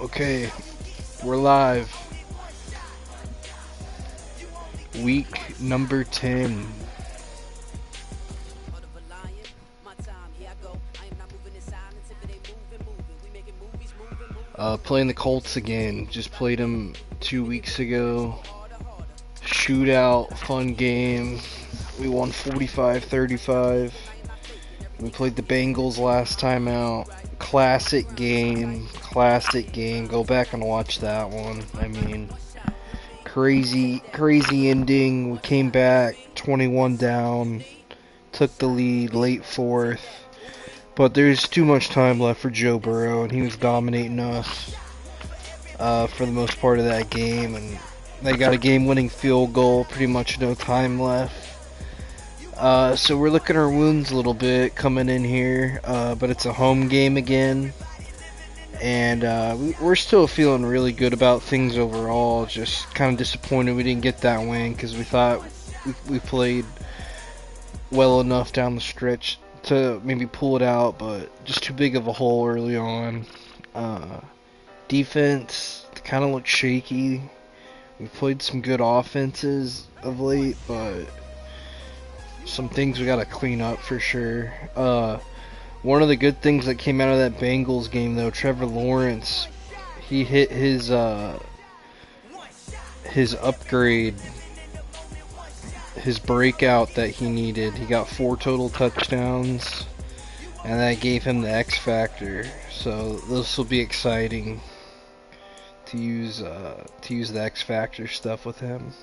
Okay, we're live. Week number 10. Playing the Colts again. Just played them 2 weeks ago. Shootout, fun game. We won 45-35. We played the Bengals last time out. Classic game. Go back and watch that one. I mean, crazy ending. We came back 21 down. Took the lead late fourth. But there's too much time left for Joe Burrow, and he was dominating us for the most part of that game. And they got a game-winning field goal, pretty much no time left. So we're licking our wounds a little bit coming in here, but it's a home game again. And we're still feeling really good about things overall. Just kind of disappointed we didn't get that win because we thought we played well enough down the stretch to maybe pull it out, but just too big of a hole early on. Defense kind of looked shaky. We played some good offenses of late, but some things we got to clean up for sure. One of the good things that came out of that Bengals game, though, Trevor Lawrence, he hit his upgrade, his breakout that he needed. He got 4 total touchdowns, and that gave him the X factor. So this will be exciting to use the X factor stuff with him.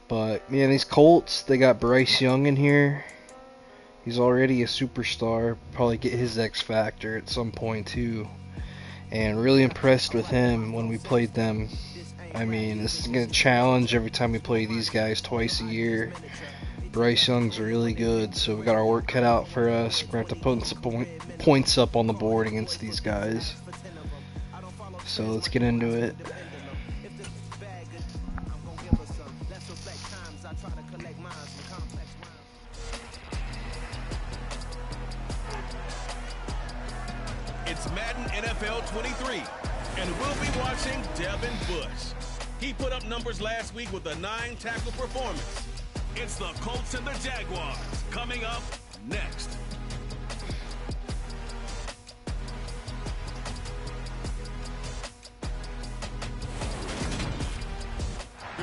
But man, these Colts, they got Bryce Young in here. He's already a superstar. Probably get his X factor at some point too. And really impressed with him when we played them. I mean, this is going to challenge every time we play these guys twice a year. Bryce Young's really good, so we got our work cut out for us. We're going to have to put some points up on the board against these guys. So let's get into it. It's Madden NFL 23, and we'll be watching Devin Bush. He put up numbers last week with a 9-tackle performance. It's the Colts and the Jaguars coming up next.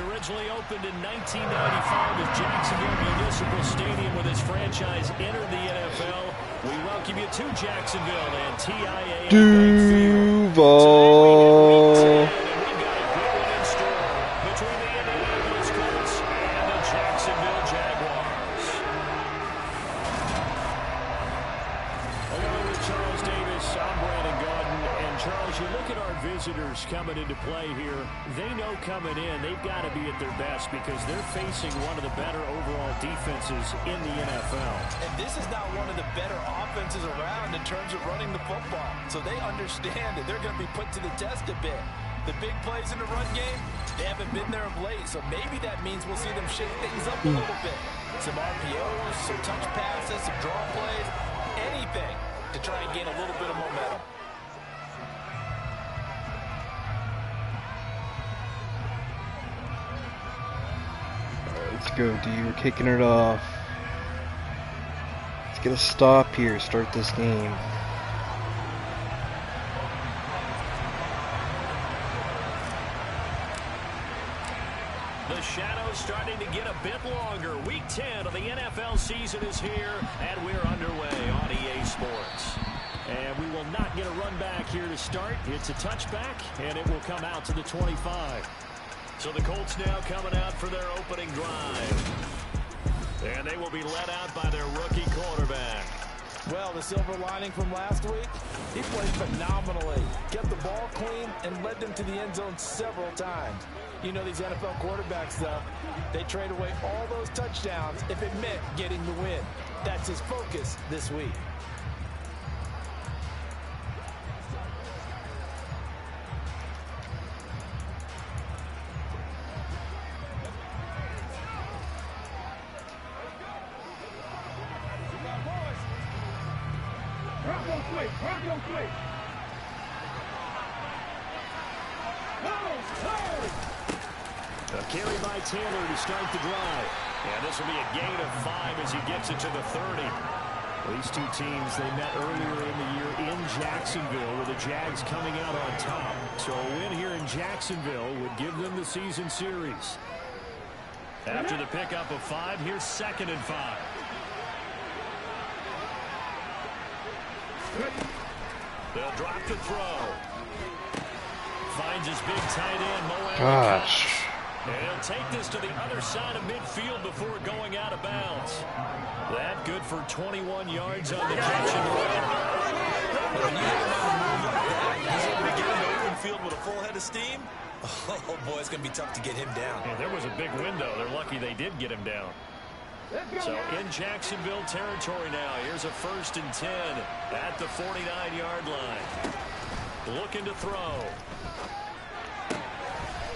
Originally opened in 1995 as Jacksonville Municipal Stadium when his franchise entered the NFL. We welcome you to Jacksonville and TIAA Duval. Between the Indianapolis Colts and the Jacksonville Jaguars. Along with Charles Davis, I'm Brandon Gordon. And Charles, you look at our visitors coming into play here. They know coming in they've got to be at their best because they're facing one of the better overall defenses in the NFL. And this is not one of the better offenses around in terms of running the football. So they understand that they're going to be put to the test a bit. The big plays in the run game, they haven't been there of late. So maybe that means we'll see them shake things up a little bit. Some RPOs, some touch passes, some draw plays, anything to try and gain a little bit of momentum. Let's go, D. We're kicking it off. Let's get a stop here. Start this game. The shadow's starting to get a bit longer. Week 10 of the NFL season is here, and we're underway on EA Sports. And we will not get a run back here to start. It's a touchback, and it will come out to the 25. So the Colts now coming out for their opening drive. And they will be led out by their rookie quarterback. Well, the silver lining from last week, he played phenomenally. Kept the ball clean and led them to the end zone several times. You know these NFL quarterbacks, though, they trade away all those touchdowns if it meant getting the win. That's his focus this week. A carry by Taylor to start the drive. And this will be a gain of 5 as he gets it to the 30. These two teams, they met earlier in the year in Jacksonville with the Jags coming out on top. So a win here in Jacksonville would give them the season series. After the pickup of 5, here's 2nd and 5. They'll drop to throw. Finds his big tight end, Mo. Gosh. And he'll take this to the other side of midfield before going out of bounds. That good for 21 yards on the catch and run. When you hit him on the move like that, he's able to get in the open field with a full head of steam. Oh, boy, it's going to be tough to get him down. Yeah, there was a big window. They're lucky they did get him down. So in Jacksonville territory now. Here's a 1st and 10 at the 49-yard line. Looking to throw.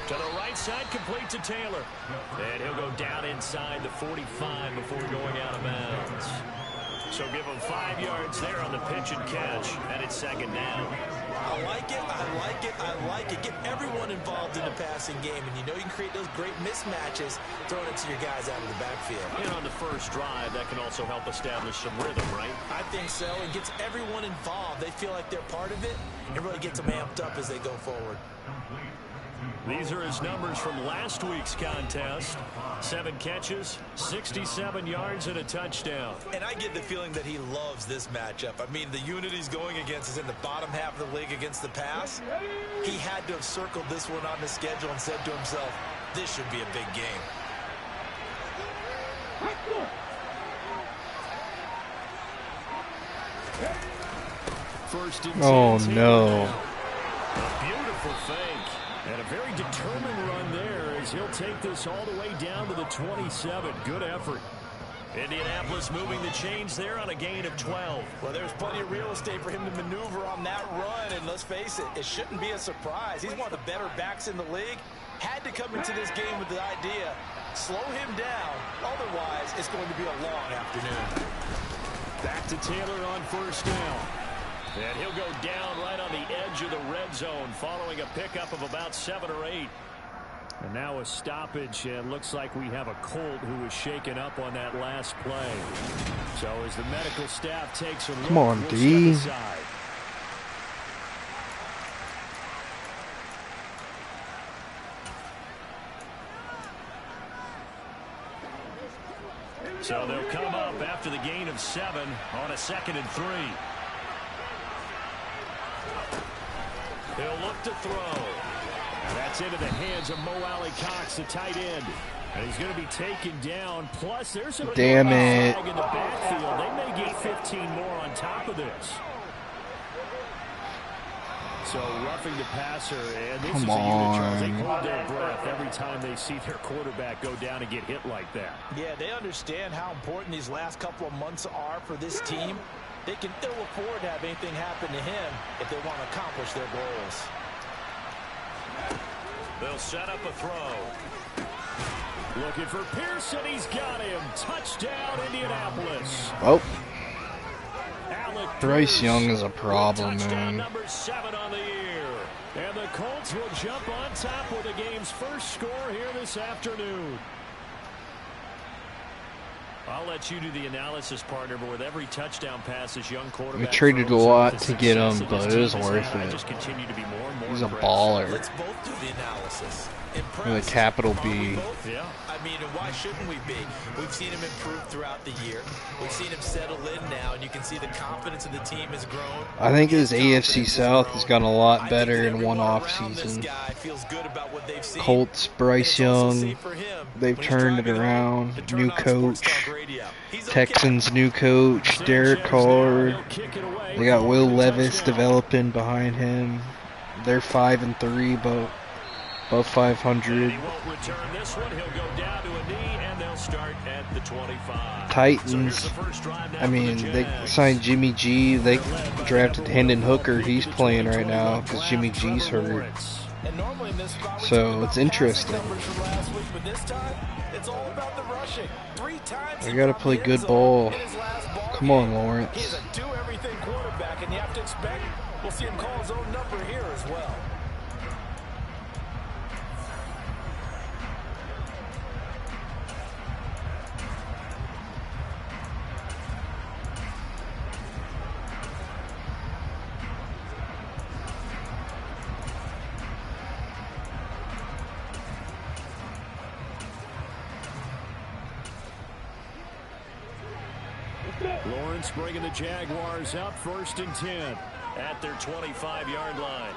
To the right side, complete to Taylor. And he'll go down inside the 45 before going out of bounds. So give him 5 yards there on the pitch and catch. And it's 2nd down. I like it, I like it, I like it. Get everyone involved in the passing game. And you know you can create those great mismatches throwing it to your guys out of the backfield. And on the first drive, that can also help establish some rhythm, right? I think so. It gets everyone involved. They feel like they're part of it. It really gets them amped up as they go forward. These are his numbers from last week's contest. 7 catches, 67 yards, and a touchdown. And I get the feeling that he loves this matchup. I mean, the unit he's going against is in the bottom half of the league against the pass. He had to have circled this one on the schedule and said to himself, this should be a big game. First and 10. Oh, no. A beautiful fake. And a very determined run there as he'll take this all the way down to the 27. Good effort. Indianapolis moving the chains there on a gain of 12. Well, there's plenty of real estate for him to maneuver on that run. And let's face it, it shouldn't be a surprise. He's one of the better backs in the league. Had to come into this game with the idea, slow him down. Otherwise, it's going to be a long afternoon. Back to Taylor on 1st down. And he'll go down right on the edge of the red zone following a pickup of about 7 or 8. And now a stoppage, and looks like we have a Colt who was shaken up on that last play. So as the medical staff takes a look, Come on, we'll D. step aside. So they'll come up after the gain of 7 on a 2nd and 3. He'll look to throw. And that's into the hands of Mo Alley-Cox, the tight end. And he's going to be taken down. Plus, there's a Damn it. flag in the backfield. They may get 15 more on top of this. So roughing the passer, and this is a unit, Charles. They hold their breath every time they see their quarterback go down and get hit like that. Yeah, they understand how important these last couple of months are for this team. They can ill afford to have anything happen to him if they want to accomplish their goals. They'll set up a throw. Looking for Pearson. He's got him. Touchdown, Indianapolis. Oh, Alec Bryce Pierce Young is a with problem, touchdown man. number 7 on the year. And the Colts will jump on top with the game's first score here this afternoon. I'll let you do the analysis, partner, but with every touchdown pass this young quarterback We traded a throws, lot the to get him, success but that it his was team has worth had, I it. just continue to be more and more He's a impressed. baller. Let's both do the analysis. With a capital Are we B. both? Yeah. I mean, and why shouldn't we be? We've seen him improve throughout the year. We've seen him settle in now, and you can see the confidence of the team has grown. I think his His AFC confidence South grown. has gotten a I lot think better that in one everyone off around this season. guy feels good about what they've seen. Colts, And Bryce it's also Young, safe for him they've when he's turned it driving home around. to turn New on Sports coach. Talk Radio. He's okay. Texans new coach, Derek Sanchez Carr. there, he'll kick it away They got for Will the Levis touchdown. developing behind him. They're 5-3, above 500. And he won't return this one. He'll go down to a knee, and they'll start at the 25. Titans, So here's the first drive now I mean, for the they Jags. signed Jimmy G. They drafted Hendon Hooker. He's playing right now because Jimmy G's hurt. And normally in this spot, we So, talk about it's interesting. passing numbers from last week, but this time, it's all about the rushing. 3 times They he gotta got play the good end zone ball. in his last ball Come on, game. Lawrence. He's a do-everything quarterback, and you have to expect we'll see him call his own number here as well. Lawrence bringing the Jaguars up 1st and 10 at their 25-yard line.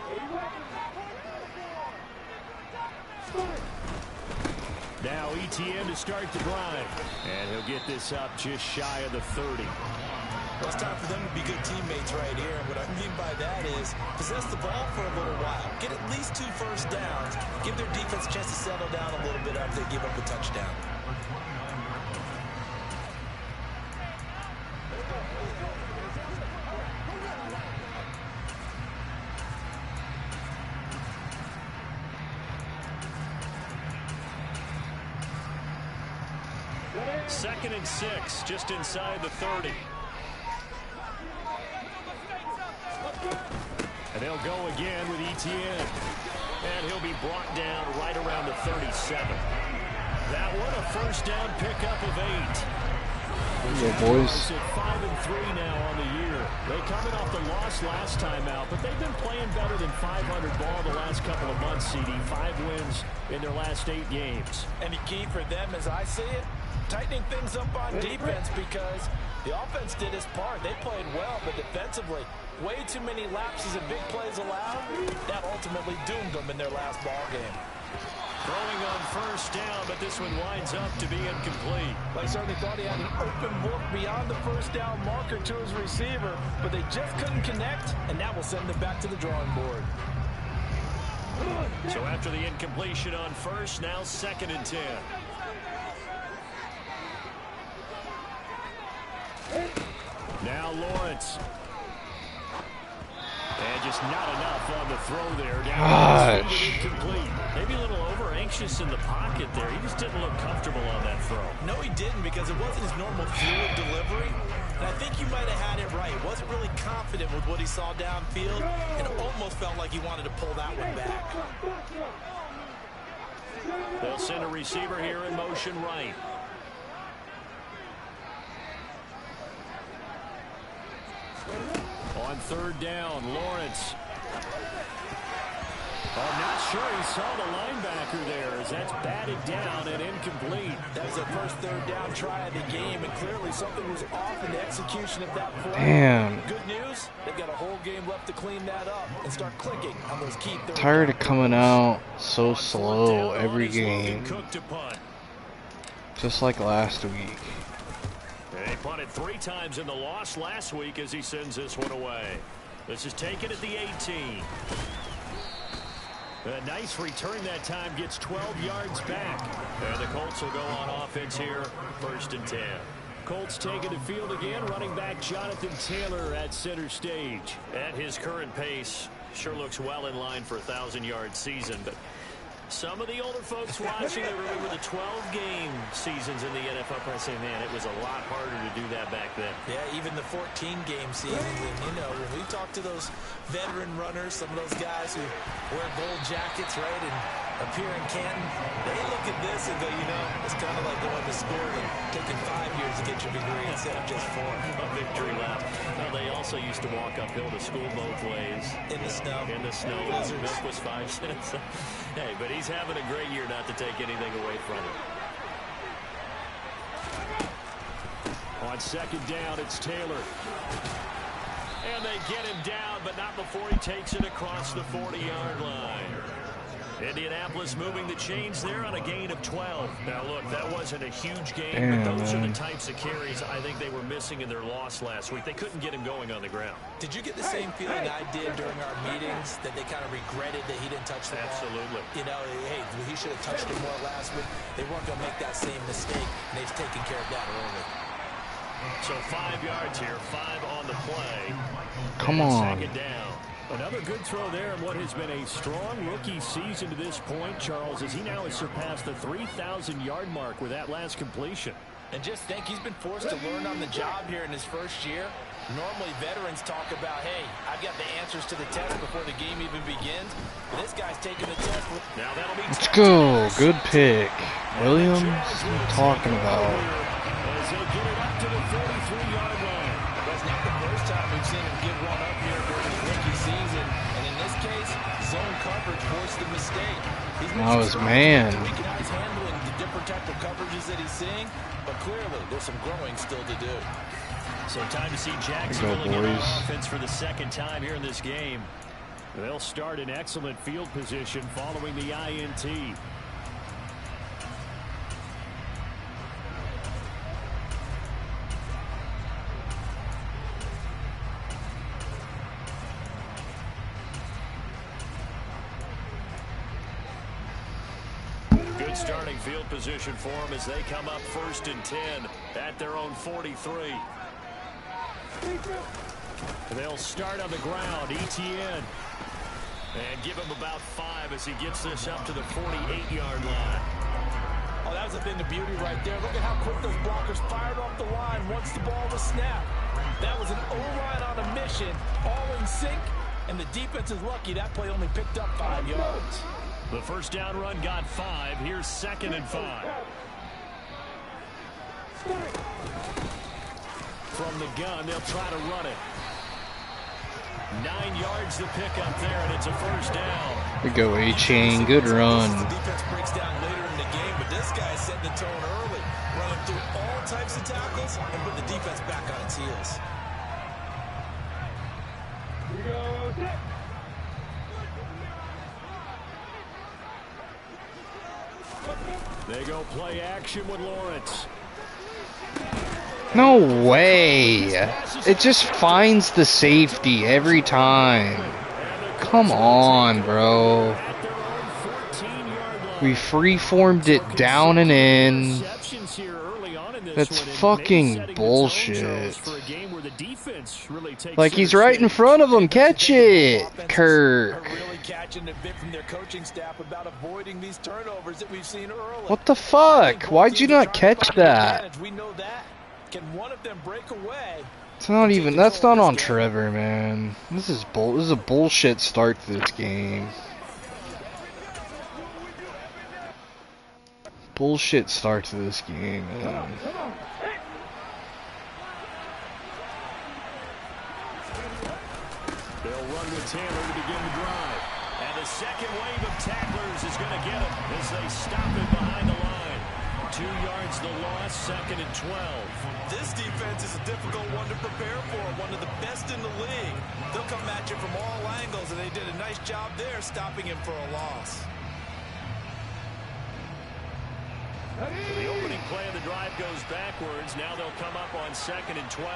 Now ETN to start the drive. And he'll get this up just shy of the 30. Well, it's time for them to be good teammates right here. And what I mean by that is possess the ball for a little while. Get at least 2 first downs. Give their defense a chance to settle down a little bit after they give up a touchdown. Second and 6, just inside the 30. And they'll go again with ETN. And he'll be brought down right around the 37. That one a first down pickup of 8. Yeah, boys. At 5 and 3 now on the year. They coming off the loss last time out, but they've been playing better than 500 ball the last couple of months, CD. 5 wins in their last 8 games. And the key for them, as I see it, tightening things up on defense, because the offense did its part. They played well, but defensively, way too many lapses and big plays allowed. That ultimately doomed them in their last ball game. Throwing on first down, but this one winds up to be incomplete. I certainly thought he had an open look beyond the first down marker to his receiver, but they just couldn't connect, and that will send them back to the drawing board. So after the incompletion on first, now 2nd and 10. Now Lawrence. And just not enough on the throw there. Gosh. Incomplete. Maybe a little over anxious in the pocket there. He just didn't look comfortable on that throw. No, he didn't, because it wasn't his normal fluid delivery. And I think you might have had it right. Wasn't really confident with what he saw downfield, and it almost felt like he wanted to pull that one back. They'll send a receiver here in motion right. On 3rd down, Lawrence. I'm not sure he saw the linebacker there, as that's batted down and incomplete. That was their first 3rd down try of the game, and clearly something was off in the execution of that play. Damn. Good news, they've got a whole game left to clean that up and start clicking on those key 3rd Tired of down coming plays. out so slow every game. Just like last week. They punted 3 times in the loss last week as he sends this one away. This is taken at the 18. A nice return that time, gets 12 yards back. And the Colts will go on offense here, 1st and 10. Colts taking the field again, running back Jonathan Taylor at center stage. At his current pace, sure looks well in line for a 1,000-yard season, but some of the older folks watching, they remember the 12-game seasons in the NFL. I say, man, it was a lot harder to do that back then. Yeah, even the 14-game seasons. And, you know, when we talk to those veteran runners, some of those guys who wear gold jackets, right, and appear in Canton, they look at this and go, you know, it's kind of like going to school and taking 5 years to get your degree instead of just 4. A victory lap. Well, they also used to walk uphill to school both ways. In the snow. In the snow. Milk was 5 cents. Hey, but he's having a great year, not to take anything away from him. On 2nd down, it's Taylor. And they get him down, but not before he takes it across the 40-yard line. Indianapolis moving the chains there on a gain of 12. Now, look, that wasn't a huge game, but those are the types of carries I think they were missing in their loss last week. They couldn't get him going on the ground. Did you get the same feeling I did during our meetings, that they kind of regretted that he didn't touch the ball? Absolutely. You know, hey, he should have touched it more last week. They weren't going to make that same mistake, and they've taken care of that early. So 5 yards here, 5 on the play. Come on. 2nd down. Another good throw there in what has been a strong rookie season to this point, Charles, as he now has surpassed the 3,000-yard mark with that last completion. And just think, he's been forced to learn on the job here in his first year. Normally, veterans talk about, hey, I've got the answers to the test before the game even begins. But this guy's taking the test. Now that'll be Let's go. Good pick. Williams, what are you talking about? As they get it up to the 33-yard line. That's not the first time we've seen him give one up here during his rookie season. And in this case, zone coverage forced the mistake. That was man. To recognize handling the different type of coverages that he's seeing, but clearly there's some growing still to do. So time to see Jags There you go, boys. offense for the second time here in this game. They'll start in excellent field position following the INT. Good starting field position for them as they come up 1st and 10 at their own 43. They'll start on the ground. ETN. And give him about 5 as he gets this up to the 48-yard line. Oh, that was a thing of beauty right there. Look at how quick those blockers fired off the line once the ball was snapped. That was an O-line on a mission, all in sync, and the defense is lucky that play only picked up 5 yards. The first down run got 5. Here's 2nd and 5. From the gun, they'll try to run it. 9 yards to pick up there, and it's a first down. There you go, A-Chain. Good run. The defense breaks down later in the game, but this guy set the tone early, running through all types of tackles and put the defense back on its heels. They go play action with Lawrence. No way. It just finds the safety every time. Come on, bro. We freeformed it down and in. That's fucking bullshit. Like, he's right in front of him. Catch it, Kirk. What the fuck? Why'd you not catch that? Can one of them break away? It's not even. That's not on Trevor, man. This is a bullshit start to this game. Bullshit start to this game, man. They'll run with Taylor to begin the drive, and the second wave of tacklers is going to get him as they stop him behind the line. 2 yards the loss, 2nd and 12. This defense is a difficult one to prepare for, one of the best in the league. They'll come at you from all angles, and they did a nice job there stopping him for a loss. The opening play of the drive goes backwards. Now they'll come up on 2nd and 12.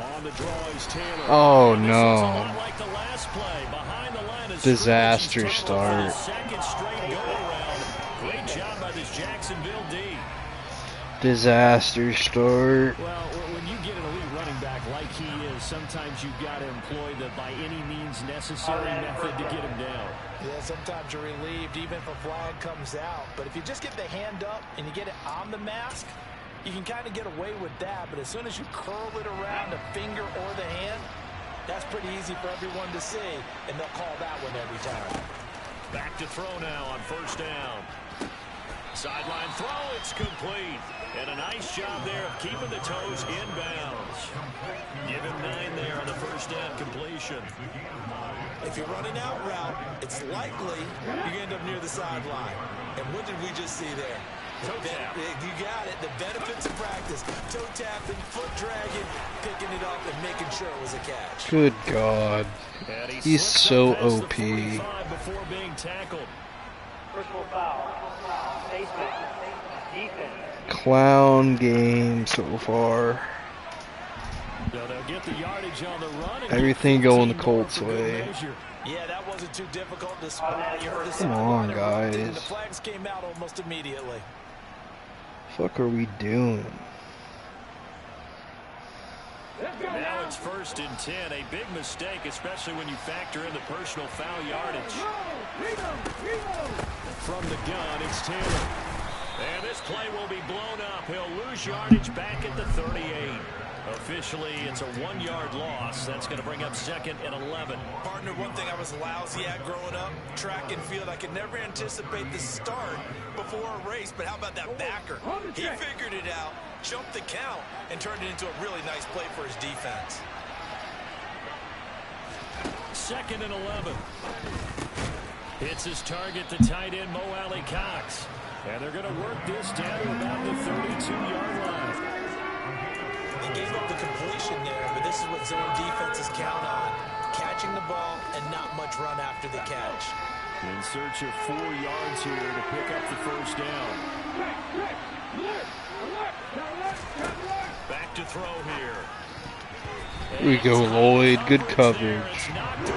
On the draw is Taylor. Oh no. Like the last play. Behind the line is disaster start. Second straight go around. Great job by this Jacksonville D. Disaster start. Well, when you get an elite running back like he is, sometimes you've got to employ the by any means necessary method to get him down. Yeah, sometimes you're relieved even if a flag comes out. But if you just get the hand up and you get it on the mask, you can kind of get away with that, but as soon as you curl it around the finger or the hand, that's pretty easy for everyone to see, and they'll call that one every time. Back to throw now on 1st down. Sideline throw, it's complete. And a nice job there of keeping the toes inbounds. Give him 9 there on the 1st down completion. If you're running out route, it's likely you end up near the sideline. And what did we just see there? Toe tap. You got it. The benefits of practice. Toe tapping, foot dragging, picking it up, and making sure it was a catch. Good God. He's so OP. Before being tackled. Personal foul. Defense. Clown game so far. So they'll get the yardage on the run. Everything going the Colts way. Yeah, that wasn't too difficult to spot. You heard Come on, guys. The flags came out almost immediately. Fuck are we doing? Now it's 1st and 10. A big mistake, especially when you factor in the personal foul yardage. From the gun, it's Taylor. And this play will be blown up. He'll lose yardage back at the 38. Officially, it's a 1-yard loss. That's going to bring up 2nd and 11. Partner, one thing I was lousy at growing up, track and field, I could never anticipate the start before a race, but how about that backer? He figured it out, jumped the count, and turned it into a really nice play for his defense. 2nd and 11. Hits his target, the tight end, Mo Alley Cox. And they're going to work this down to about the 32-yard line. They gave up the completion there, but this is what zone defenses count on. Catching the ball and not much run after the catch. In search of 4 yards here to pick up the first down. Back to throw here. Here we go, Lloyd. Good coverage. Sometimes the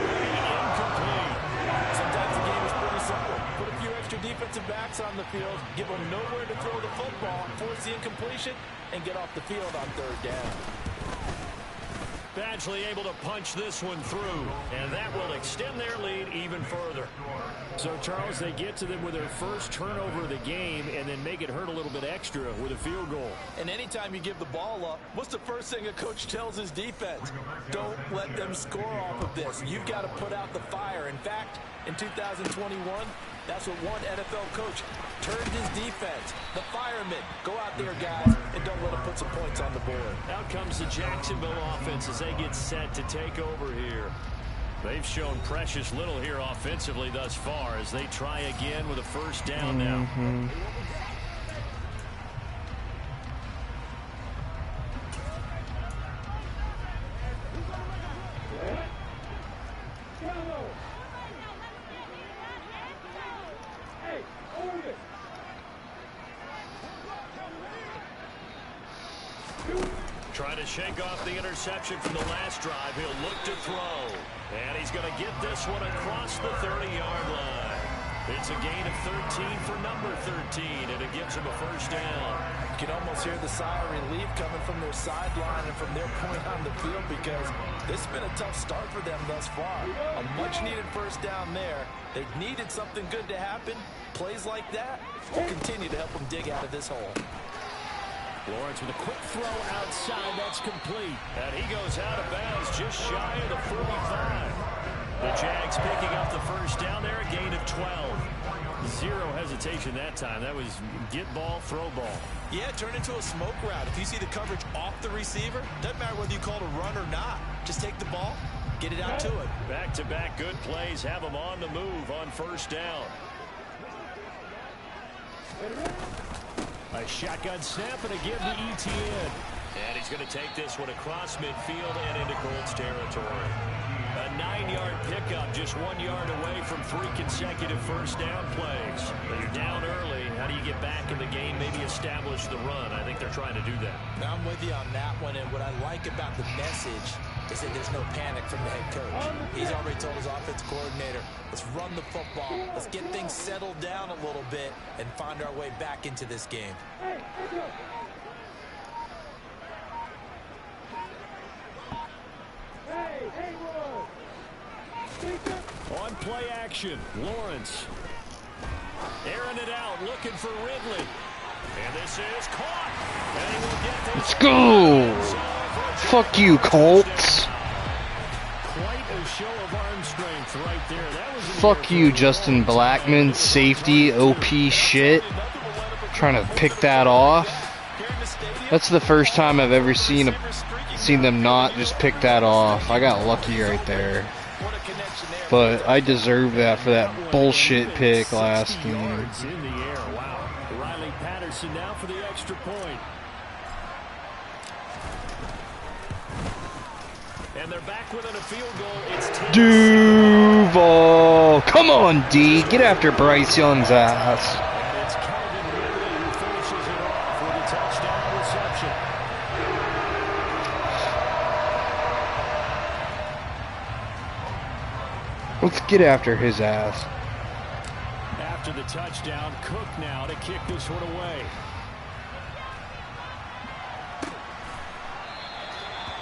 game is pretty simple. Put a few extra defensive backs on the field, give them nowhere to throw the football, force the incompletion, and get off the field on third down. Badgley able to punch this one through, and that will extend their lead even further. So, Charles, they get to them with their first turnover of the game and then make it hurt a little bit extra with a field goal. And anytime you give the ball up, what's the first thing a coach tells his defense? Don't let them score off of this. You've got to put out the fire. In fact, in 2021, that's what one NFL coach turned his defense. The firemen. Go out there, guys, and don't let them put some points on the board. Out comes the Jacksonville offense as they get set to take over here. They've shown precious little here offensively thus far as they try again with a first down now. Trying to shake off the interception from the last drive. He'll look to throw. And he's going to get this one across the 30-yard line. It's a gain of 13 for number 13, and it gives him a first down. You can almost hear the sigh of relief coming from their sideline and from their point on the field because this has been a tough start for them thus far. A much-needed first down there. They needed something good to happen. Plays like that will continue to help them dig out of this hole. Lawrence with a quick throw outside. That's complete. And he goes out of bounds just shy of the 45. The Jags picking up the first down there, a gain of 12. Zero hesitation that time. That was get ball, throw ball. Yeah, turn into a smoke route. If you see the coverage off the receiver, doesn't matter whether you call it a run or not. Just take the ball, get it out to it. Back-to-back good plays have them on the move on first down. A shotgun snap and a give to ETN. And he's going to take this one across midfield and into Colts territory. A 9-yard pickup, just 1 yard away from 3 consecutive first down plays. But you're down early. How do you get back in the game, maybe establish the run? I think they're trying to do that. Now I'm with you on that one, and what I like about the message is that there's no panic from the head coach. He's already told his offensive coordinator, let's run the football, let's get things settled down a little bit and find our way back into this game. On play action, Lawrence. Airing it out, looking for Ridley. And this is caught. And he will get this. Let's go. Fuck you, Colts. Quite a show of arm strength right there. That was Fuck you, Justin Blackman. Safety, OP shit. Trying to pick that off. That's the first time I've ever seen them not just pick that off. I got lucky right there. But I deserve that for that bullshit pick last game. In the air. Wow. Riley Patterson now for the extra point. And they're back within a field goal. It's Duval. Come on, D. Get after Bryce Young's ass. It's Calvin Ridley who finishes it off with a touchdown reception. Let's get after his ass. After the touchdown, Cook now to kick this one away.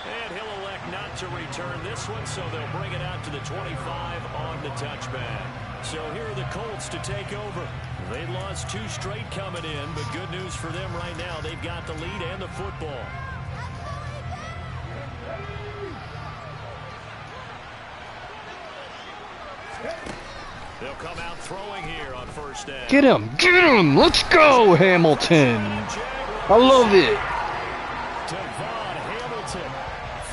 And he'll elect not to return this one, so they'll bring it out to the 25 on the touchback. So here are the Colts to take over. They lost 2 straight coming in, but good news for them right now. They've got the lead and the football. They'll come out throwing here on first down. Get him, let's go, Hamilton. I love it. Devon Hamilton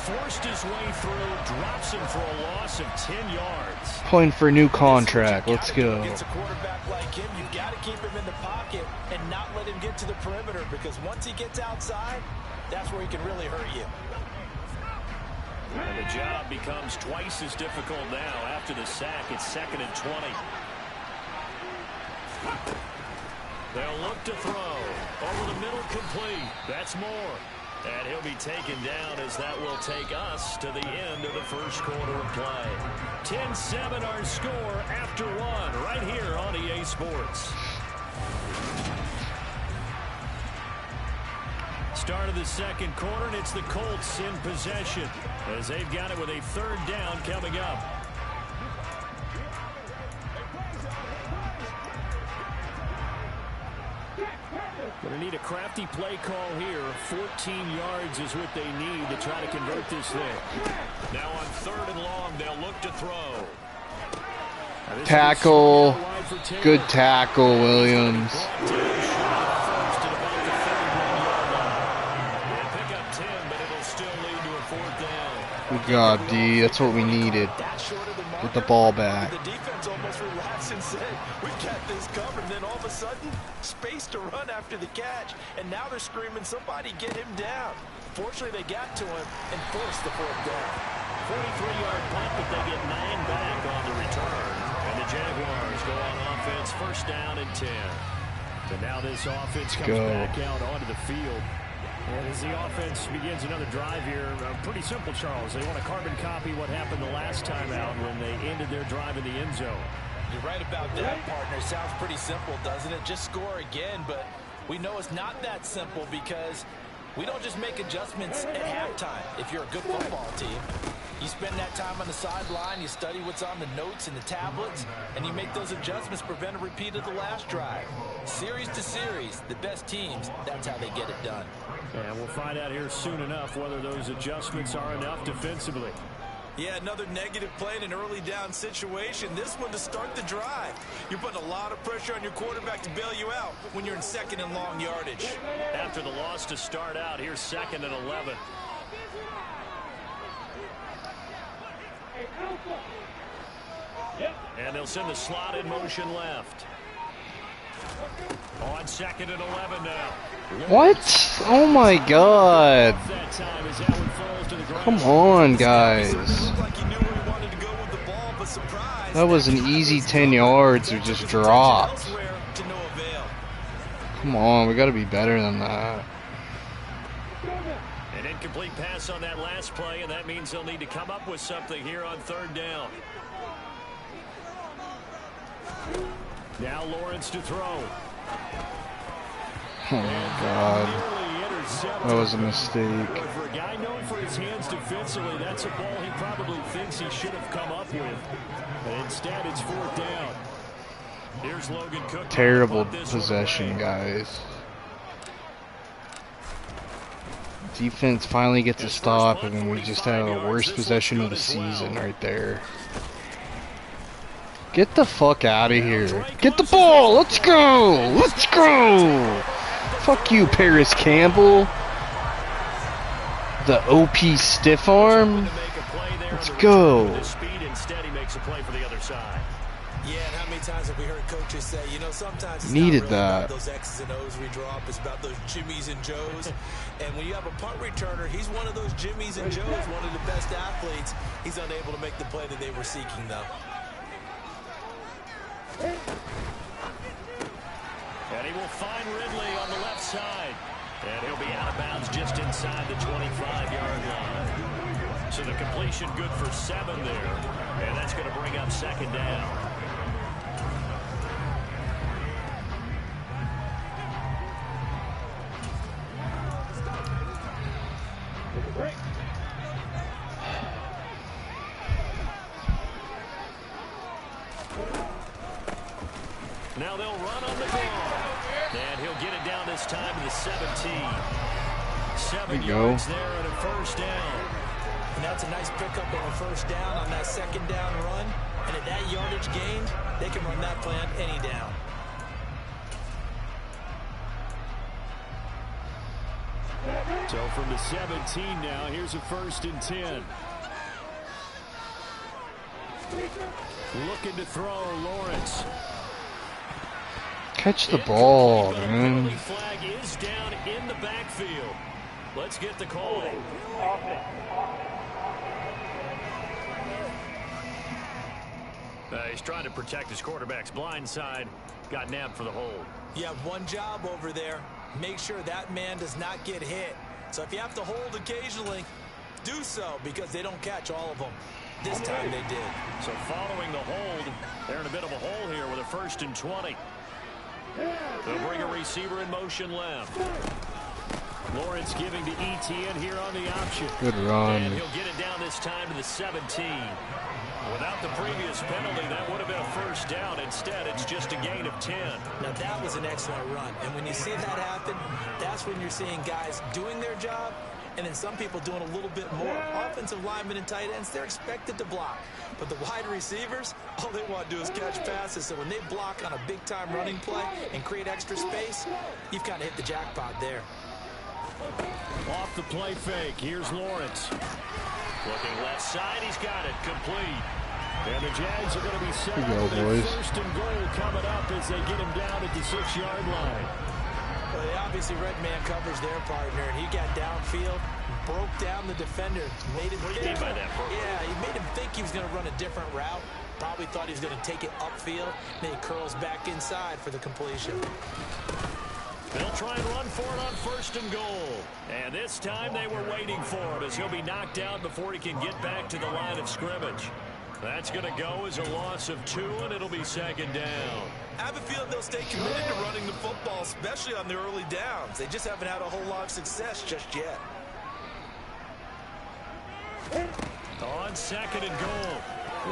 forced forced his way through, drops him for a loss of 10 yards. Playing for a new contract. Let's go. Against a quarterback like him, you've got to keep him in the pocket and not let him get to the perimeter, because once he gets outside, that's where he can really hurt you. And the job becomes twice as difficult now after the sack. It's 2nd and 20. They'll look to throw. Over the middle, complete. That's more. And he'll be taken down, as that will take us to the end of the first quarter of play. 10-7 our score after one, right here on EA Sports. Start of the second quarter, and it's the Colts in possession, as they've got it with a 3rd down coming up. Going to need a crafty play call here. 14 yards is what they need to try to convert this thing. Now on 3rd and long, they'll look to throw. Tackle. Good tackle, Williams. Good job, D. That's what we needed. Get the ball back. The defense almost relaxed and said, "We've got this covered." And then all of a sudden, space to run after the catch, and now they're screaming, "Somebody get him down!" Fortunately, they got to him and forced the 4th down. 43-yard punt, but they get 9 back on the return. And the Jaguars go on offense, 1st down and 10. So now this offense comes back out onto the field. And as the offense begins another drive here, pretty simple, Charles. They want to carbon copy what happened the last time out when they ended their drive in the end zone. You're right about that, partner. Sounds pretty simple, doesn't it? Just score again, but we know it's not that simple, because we don't just make adjustments at halftime. If you're a good football team, you spend that time on the sideline, you study what's on the notes and the tablets, and you make those adjustments to prevent a repeat of the last drive. Series to series, the best teams, that's how they get it done. And we'll find out here soon enough whether those adjustments are enough defensively. Yeah, another negative play in an early down situation. This one to start the drive. You're putting a lot of pressure on your quarterback to bail you out when you're in 2nd and long yardage. After the loss to start out, here's 2nd and 11. And they'll send the slot in motion left. On 2nd and 11 now. What? Oh my God. Come on, guys. That was an easy 10 yards or just dropped. Come on, we got to be better than that. An incomplete pass on that last play, and that means they'll need to come up with something here on 3rd down. Now Lawrence to throw. Oh my God. That was a mistake. For a guy known for his hands defensively, that's a ball he probably thinks he should have come up with. But instead, it's 4th down. Here's Logan Cook. Terrible possession, guys. Defense finally gets a stop, and then we just have the worst possession of the season right there. Get the fuck out of here. Get the ball. Let's go. Let's go. Fuck you, Paris Campbell. The OP stiff arm. Let's go. Yeah, and how many times have we heard coaches say, you know, sometimes it's needed not really that. About those X's and O's we draw up. It's about those Jimmies and Joes. And when you have a punt returner, he's one of those Jimmies and Joes, one of the best athletes. He's unable to make the play that they were seeking, though. And he will find Ridley on the left side. And he'll be out of bounds just inside the 25-yard line. So the completion good for 7 there. And that's going to bring up 2nd down. Now they'll run on the ball. And he'll get it down this time to the 17. 7 yards there and a 1st down. And that's a nice pickup on a 1st down on that 2nd down run. And at that yardage gained, they can run that play on any down. So from the 17 now, here's a 1st and 10. Looking to throw, Lawrence. Catch the ball, The man. penalty flag is down in the backfield. Let's get the call. He's trying to protect his quarterback's blind side. Got nabbed for the hold. You have one job over there. Make sure that man does not get hit. So if you have to hold occasionally, do so, because they don't catch all of them. This time they did. So following the hold, they're in a bit of a hole here with a 1st and 20. They'll bring a receiver in motion left. Lawrence giving to ETN here on the option. Good run. And he'll get it down this time to the 17. Without the previous penalty, that would have been a 1st down. Instead, it's just a gain of 10. Now, that was an excellent run. And when you see that happen, that's when you're seeing guys doing their job, and then some people doing a little bit more. Offensive linemen and tight ends, they're expected to block. But the wide receivers, all they want to do is catch passes. So when they block on a big-time running play and create extra space, you've kind of hit the jackpot there. Off the play fake, here's Lawrence. Looking left side, he's got it, complete. And the Jags are going to be set up with a 1st and goal coming up as they get him down at the 6-yard line. Well, they obviously red man covers their partner, and he got downfield, broke down the defender, made him What do you mean by that, bro? Yeah, he made him think he was going to run a different route. Probably thought he was going to take it upfield, then he curls back inside for the completion. They'll try and run for it on 1st and goal. And this time they were waiting for him as he'll be knocked down before he can get back to the line of scrimmage. That's going to go as a loss of 2, and it'll be 2nd down. I have a feeling they'll stay committed to running the football, especially on the early downs. They just haven't had a whole lot of success just yet. On 2nd and goal,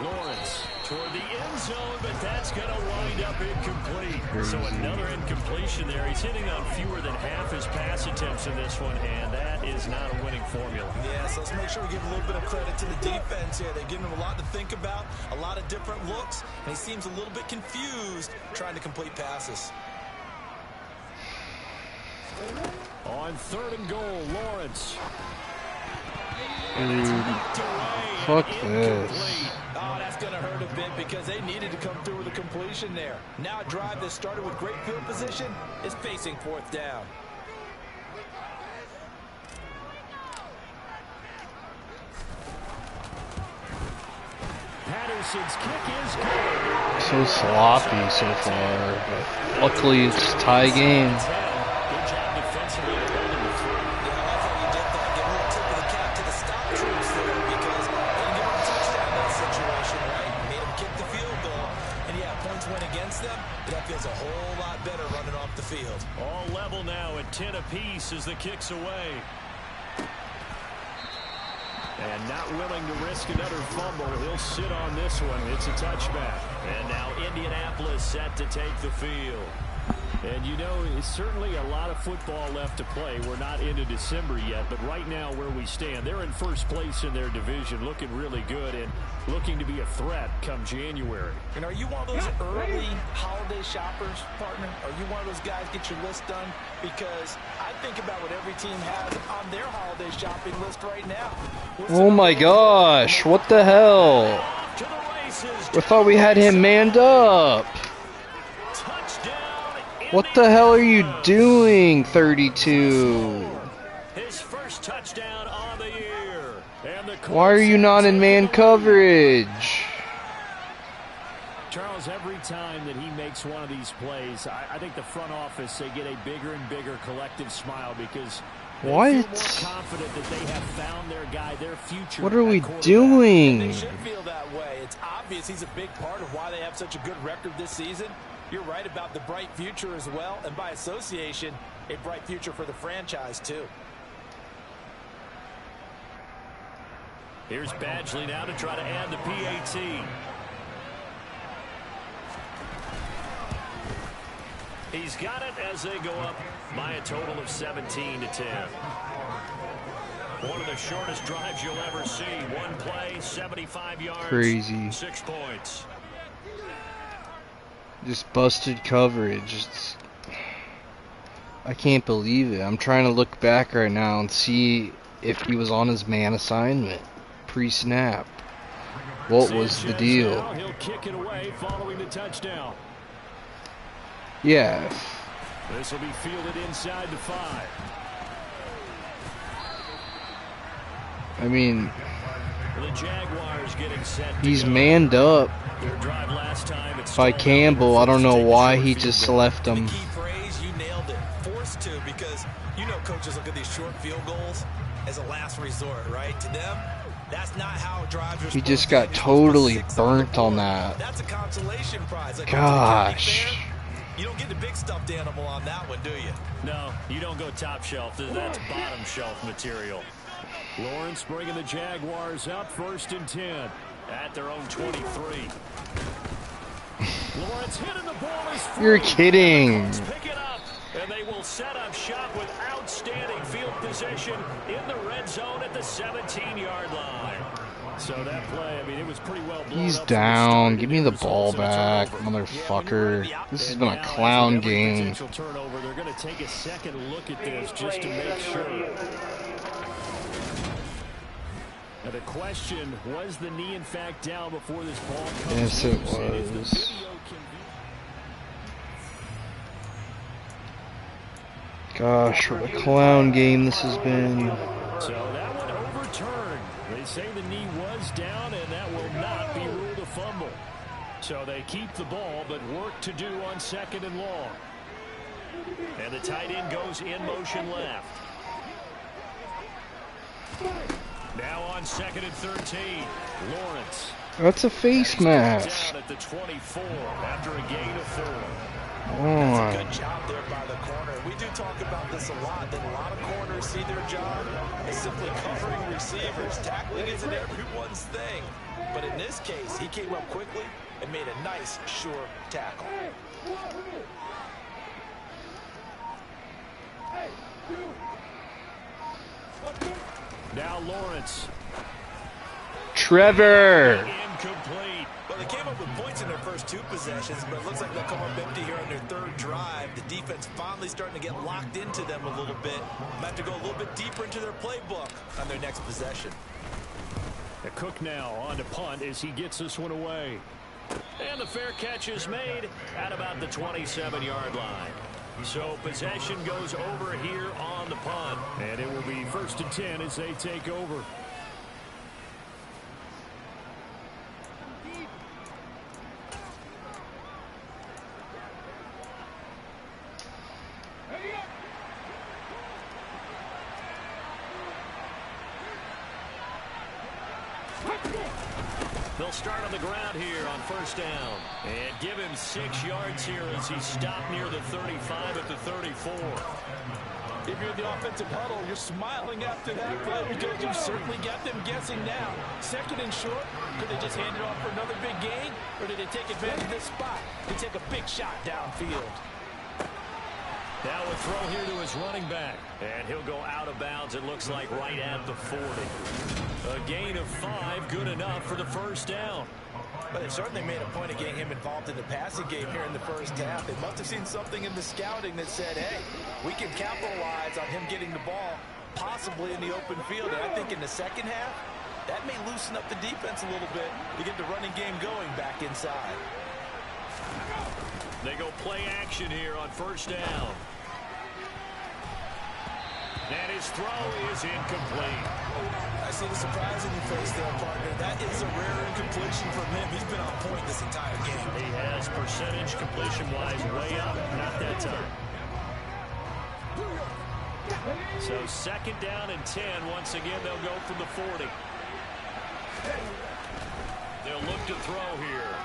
Lawrence toward the end zone, but that's going to wind up incomplete. So another incompletion there. He's hitting on fewer than half his pass attempts in this one, and that is not a winning formula. Yeah, so let's make sure we give a little bit of credit to the defense here. They've given him a lot to think about, a lot of different looks, and he seems a little bit confused trying to complete passes. On 3rd and goal, Lawrence. Fuck this. Oh, that's going to hurt a bit because they needed to come through with a completion there. Now a drive that started with great field position is facing 4th down. Patterson's kick is good. So sloppy so far, but luckily it's a tie game. Good job defensively to hold him to 3. Yeah, I like how you did that. Give a little tip of the cap to the stop troops there because they didn't give him a touchdown in that situation, right? Made him kick the field goal. And yeah, points went against them, but that feels a whole lot better running off the field. All level now at 10 apiece as the kick's away. And not willing to risk another fumble. He'll sit on this one. It's a touchback. And now Indianapolis set to take the field. And you know, it's certainly a lot of football left to play. We're not into December yet, but right now where we stand, they're in 1st place in their division, looking really good and looking to be a threat come January. And are you one of those early holiday shoppers, partner? Are you one of those guys get your list done? Because I think about what every team has on their holiday shopping list right now. Oh my gosh, what the hell? To the races. I thought we had him manned up. Touchdown. What the hell are you doing, 32? His first touchdown on the year. And the Why are you not in man coverage? Charles, every time that he makes one of these plays, I think the front office, they get a bigger and bigger collective smile because they feel more confident that they have found their guy, their future. What are we They doing? should feel that way. It's obvious he's a big part of why they have such a good record this season. You're right about the bright future as well, and by association, a bright future for the franchise too. Here's Badgley now to try to add the PAT. He's got it as they go up by a total of 17-10. One of the shortest drives you'll ever see. One play, 75 yards. Crazy. 6 points. Just busted coverage. I can't believe it. I'm trying to look back right now and see if he was on his man assignment pre-snap. What was the deal? He'll kick it away following the touchdown. Yeah. This will be fielded inside the 5. I mean, The Jaguars getting set. he's manned up Their drive last time, by Campbell. I don't know why he just left him. The key phrase, you nailed it. Forced to, because you know coaches look at these short field goals as a last resort, right? To them, that's not how drives are. He just got totally burnt on that. That's a consolation prize. Like, Gosh. you don't get the big stuffed animal on that one, do you? No, you don't go top shelf. That's bottom shelf material. Lawrence bringing the Jaguars up 1st and 10 at their own 23. Lawrence hitting the ball is free. You're kidding. Pick it up, and they will set up shop with outstanding field position in the red zone at the 17-yard line. So that play, I mean, it was pretty well blown He's up down. from the start. Give me the ball back, motherfucker. This has been a clown game. Turnover, they're going to take a second look at this just to make sure. Now the question, was the knee in fact down before this ball comes Yes, it loose? was. Gosh, what a clown game this has been. So that one overturned. They say the knee was down, and that will not be ruled a fumble. So they keep the ball, but work to do on 2nd and long. And the tight end goes in motion left. Now on 2nd and 13, Lawrence. That's a face mask. Down at the 24 after a gain of 4. That's a good job there by the corner. We do talk about this a lot, that a lot of corners see their job as simply covering receivers. Tackling isn't everyone's thing. But in this case, he came up quickly and made a nice, sure tackle. Now Lawrence. Trevor. Incomplete. Well, they came up with points in their first 2 possessions, but it looks like they'll come up empty here on their 3rd drive. The defense finally starting to get locked into them a little bit. Might have to go a little bit deeper into their playbook on their next possession. The Cook now on to punt as he gets this one away. And the fair catch is made at about the 27-yard line. So possession goes over here on the punt. And it will be 1st and 10 as they take over. They'll start on the ground here on 1st down. And give him 6 yards here as he stopped near the 35 at the 34. If you're in the offensive huddle, you're smiling after that play because you certainly got them guessing now. 2nd and short, could they just hand it off for another big gain? Or did they take advantage of this spot to take a big shot downfield? Now a throw here to his running back. And he'll go out of bounds, it looks like, right at the 40. A gain of 5, good enough for the 1st down. But it certainly made a point of getting him involved in the passing game here in the 1st half. They must have seen something in the scouting that said, hey, we can capitalize on him getting the ball, possibly in the open field. And I think in the 2nd half, that may loosen up the defense a little bit to get the running game going back inside. They go play action here on 1st down. And his throw is incomplete. I see the surprise in your face there, partner. That is a rare incompletion from him. He's been on point this entire game. He has percentage completion-wise way up. Not that time. So 2nd down and 10. Once again, they'll go from the 40. They'll look to throw here.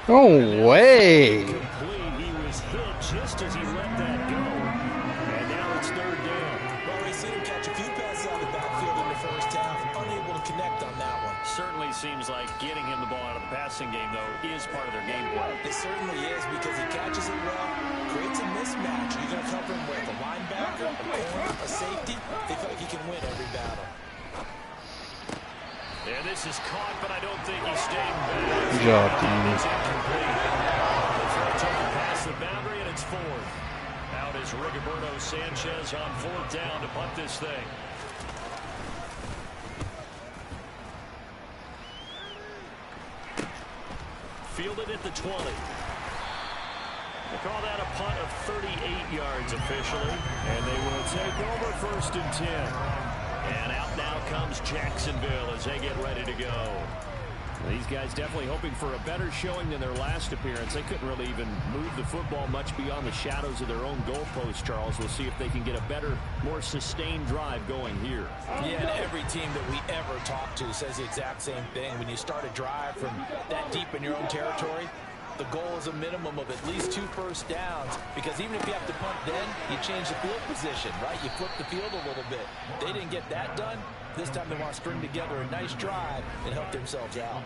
No way. Complete. He was hit just as he let that go. And now it's 3rd down. Well, we've seen him catch a few passes out of the backfield in the 1st half. Unable to connect on that one. Certainly seems like getting him the ball out of the passing game, though, is part of their game plan. It certainly is because he catches it well, creates a mismatch. You're going to cover him with a linebacker, a corner, a safety. They feel like he can win every battle. And this is caught, but I don't think he's staying back. Good job, team. It's incomplete. The throw took it past the boundary, and it's fourth. Out is Rigoberto Sanchez on fourth down to punt this thing. Fielded at the 20. They call that a punt of 38 yards officially, and they will take over 1st and 10. And out now comes Jacksonville as they get ready to go. These guys definitely hoping for a better showing than their last appearance. They couldn't really even move the football much beyond the shadows of their own goalpost, Charles. We'll see if they can get a better, more sustained drive going here. Yeah, and every team that we ever talk to says the exact same thing. When you start a drive from that deep in your own territory, the goal is a minimum of at least 2 first downs, because even if you have to punt then, you change the field position, right? You flip the field a little bit. They didn't get that done. This time they want to string together a nice drive and help themselves out.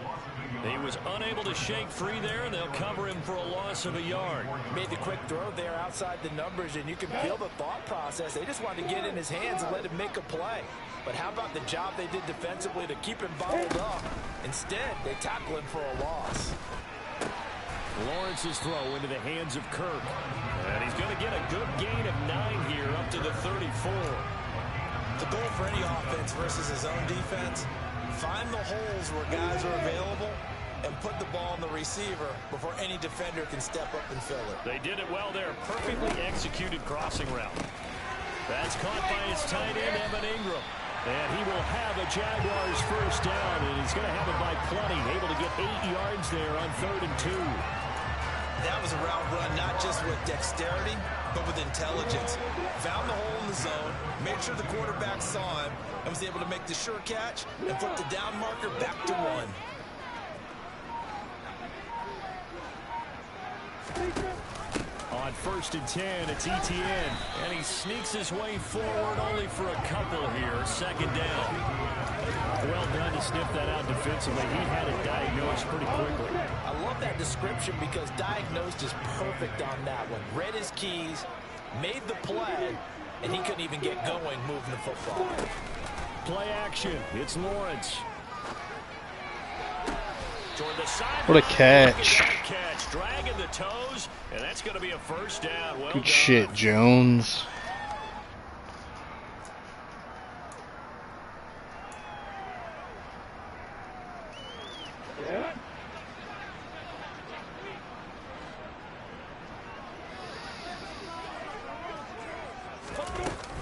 He was unable to shake free there, and they'll cover him for a loss of a yard. Made the quick throw there outside the numbers, and you can feel the thought process. They just wanted to get in his hands and let him make a play. But how about the job they did defensively to keep him bottled up? Instead, they tackle him for a loss. Lawrence's throw into the hands of Kirk. And he's going to get a good gain of 9 here up to the 34. The goal for any offense versus his own defense, find the holes where guys are available and put the ball on the receiver before any defender can step up and fill it. They did it well there. Perfectly executed crossing route. That's caught by his tight end, Evan Ingram. And he will have a Jaguars first down, and he's going to have it by plenty. Able to get 8 yards there on 3rd and 2. That was a route run not just with dexterity, but with intelligence. Found the hole in the zone, made sure the quarterback saw him, and was able to make the sure catch and put the down marker back to 1. On 1st and 10, it's Etienne, and he sneaks his way forward only for a couple here. 2nd down. Well done to sniff that out defensively. He had it diagnosed pretty quickly. I love that description because diagnosed is perfect on that one. Read his keys, made the play, and he couldn't even get going moving the football. Play action. It's Lawrence. Toward the side. What a catch. Catch, dragging the toes, and that's going to be a first down. Well Good done. shit, Jones.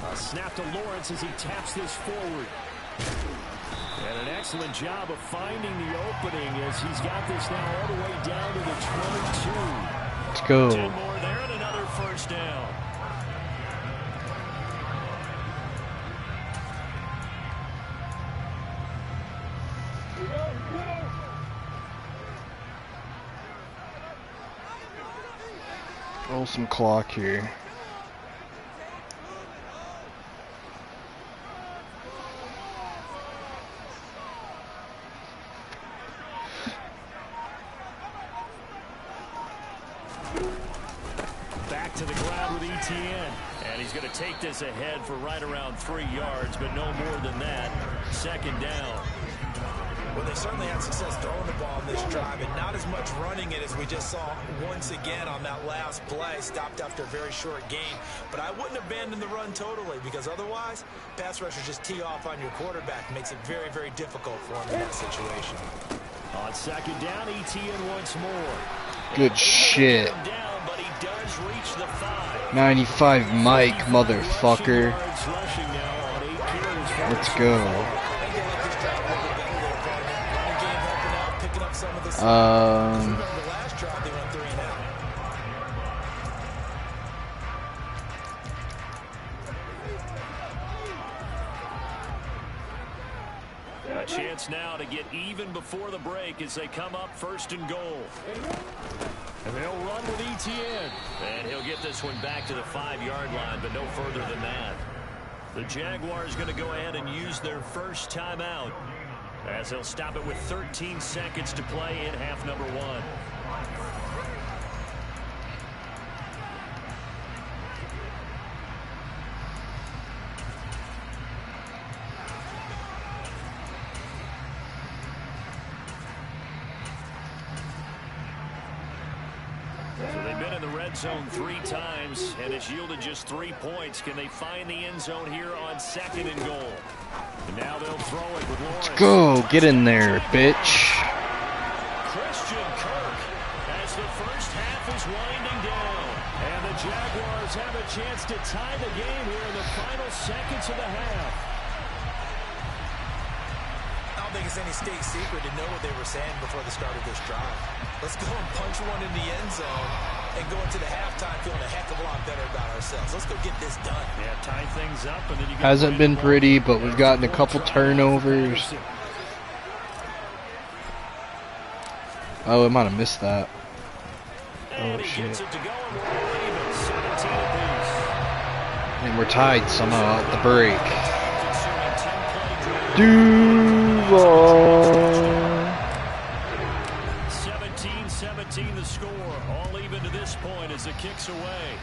A snap to Lawrence as he taps this forward. And an excellent job of finding the opening as he's got this now all the way down to the 22. Let's go. 10 more there and another first down. Roll some clock here. Back to the ground with Etienne. And he's going to take this ahead for right around 3 yards, but no more than that. 2nd down. Well, they certainly had success throwing the ball in this drive, and not as much running it as we just saw once again on that last play. Stopped after a very short gain. But I wouldn't abandon the run totally, because otherwise, pass rushers just tee off on your quarterback. Makes it very, very difficult for him in that situation. On 2nd down, Etienne once more. Good shit. Down, but he does reach the 5. 95 Mike, motherfucker. Let's go. A chance now to get even before the break as they come up 1st and goal. And they'll run with Etienne. And he'll get this one back to the 5-yard line, but no further than that. The Jaguars going to go ahead and use their first timeout, as they'll stop it with 13 seconds to play in half number 1. So they been in the red zone 3 times, and it's yielded just 3 points. Can they find the end zone here on 2nd and goal? And now they'll throw it with Lawrence. Let's go. Get in there, bitch. Christian Kirk as the first half is winding down. And the Jaguars have a chance to tie the game here in the final seconds of the half. I don't think it's any state secret to know what they were saying before the start of this drive. Let's go and punch one in the end zone and go into the halftime feeling a heck of a lot better about ourselves. Let's go get this done. Yeah, tie things up, and then you Hasn't been pretty, but we've gotten a couple turnovers. Oh, I might have missed that. Oh, shit. And we're tied somehow at the break. Duval. 17-17 the score. All even to this point as the kick's away.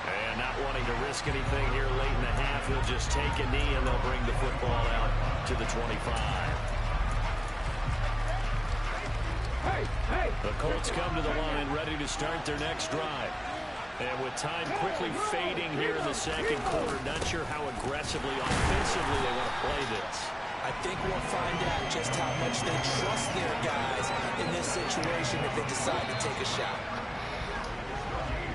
And not wanting to risk anything here late in the half, he'll just take a knee and they'll bring the football out to the 25. The Colts come to the line ready to start their next drive. And with time quickly fading here in the second quarter, not sure how aggressively, offensively they want to play this. I think we'll find out just how much they trust their guys in this situation if they decide to take a shot.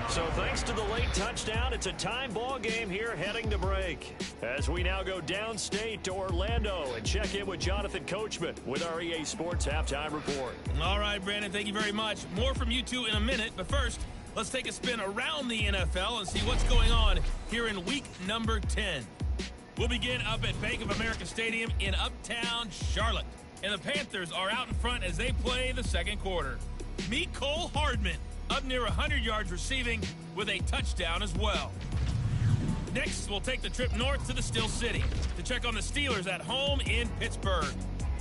So thanks to the late touchdown, it's a time ball game here heading to break. As we now go downstate to Orlando and check in with Jonathan Coachman with our EA Sports Halftime Report. All right, Brandon, thank you very much. More from you two in a minute, but first, let's take a spin around the NFL and see what's going on here in week number 10. We'll begin up at Bank of America Stadium in Uptown Charlotte. And the Panthers are out in front as they play the second quarter. Meet Cole Hardman, up near 100 yards receiving with a touchdown as well. Next, we'll take the trip north to the Steel City to check on the Steelers at home in Pittsburgh.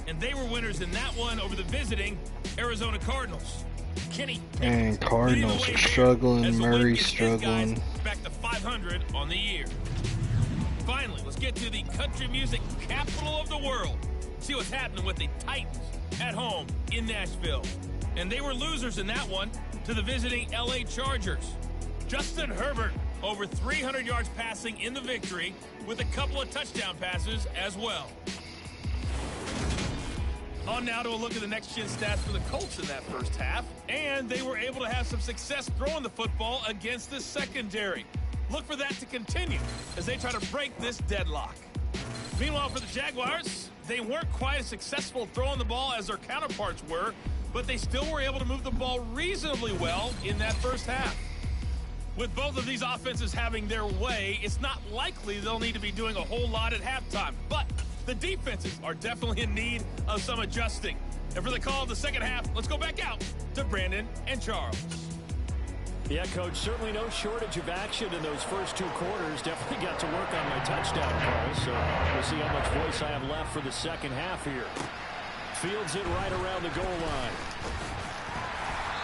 And they were winners in that one over the visiting Arizona Cardinals. Kenny And Cardinals are struggling. Murray's struggling. Back to 500 on the year. Finally, let's get to the country music capital of the world. See what's happening with the Titans at home in Nashville. And they were losers in that one to the visiting LA Chargers. Justin Herbert over 300 yards passing in the victory with a couple of touchdown passes as well. On now to a look at the next-gen stats for the Colts in that first half. And they were able to have some success throwing the football against the secondary. Look for that to continue as they try to break this deadlock. Meanwhile, for the Jaguars, they weren't quite as successful throwing the ball as their counterparts were, but they still were able to move the ball reasonably well in that first half. With both of these offenses having their way, it's not likely they'll need to be doing a whole lot at halftime. But the defenses are definitely in need of some adjusting. And for the call of the second half, let's go back out to Brandon and Charles. Yeah, Coach, certainly no shortage of action in those first 2 quarters. Definitely got to work on my touchdown calls, so we'll see how much voice I have left for the second half here. Fields it right around the goal line.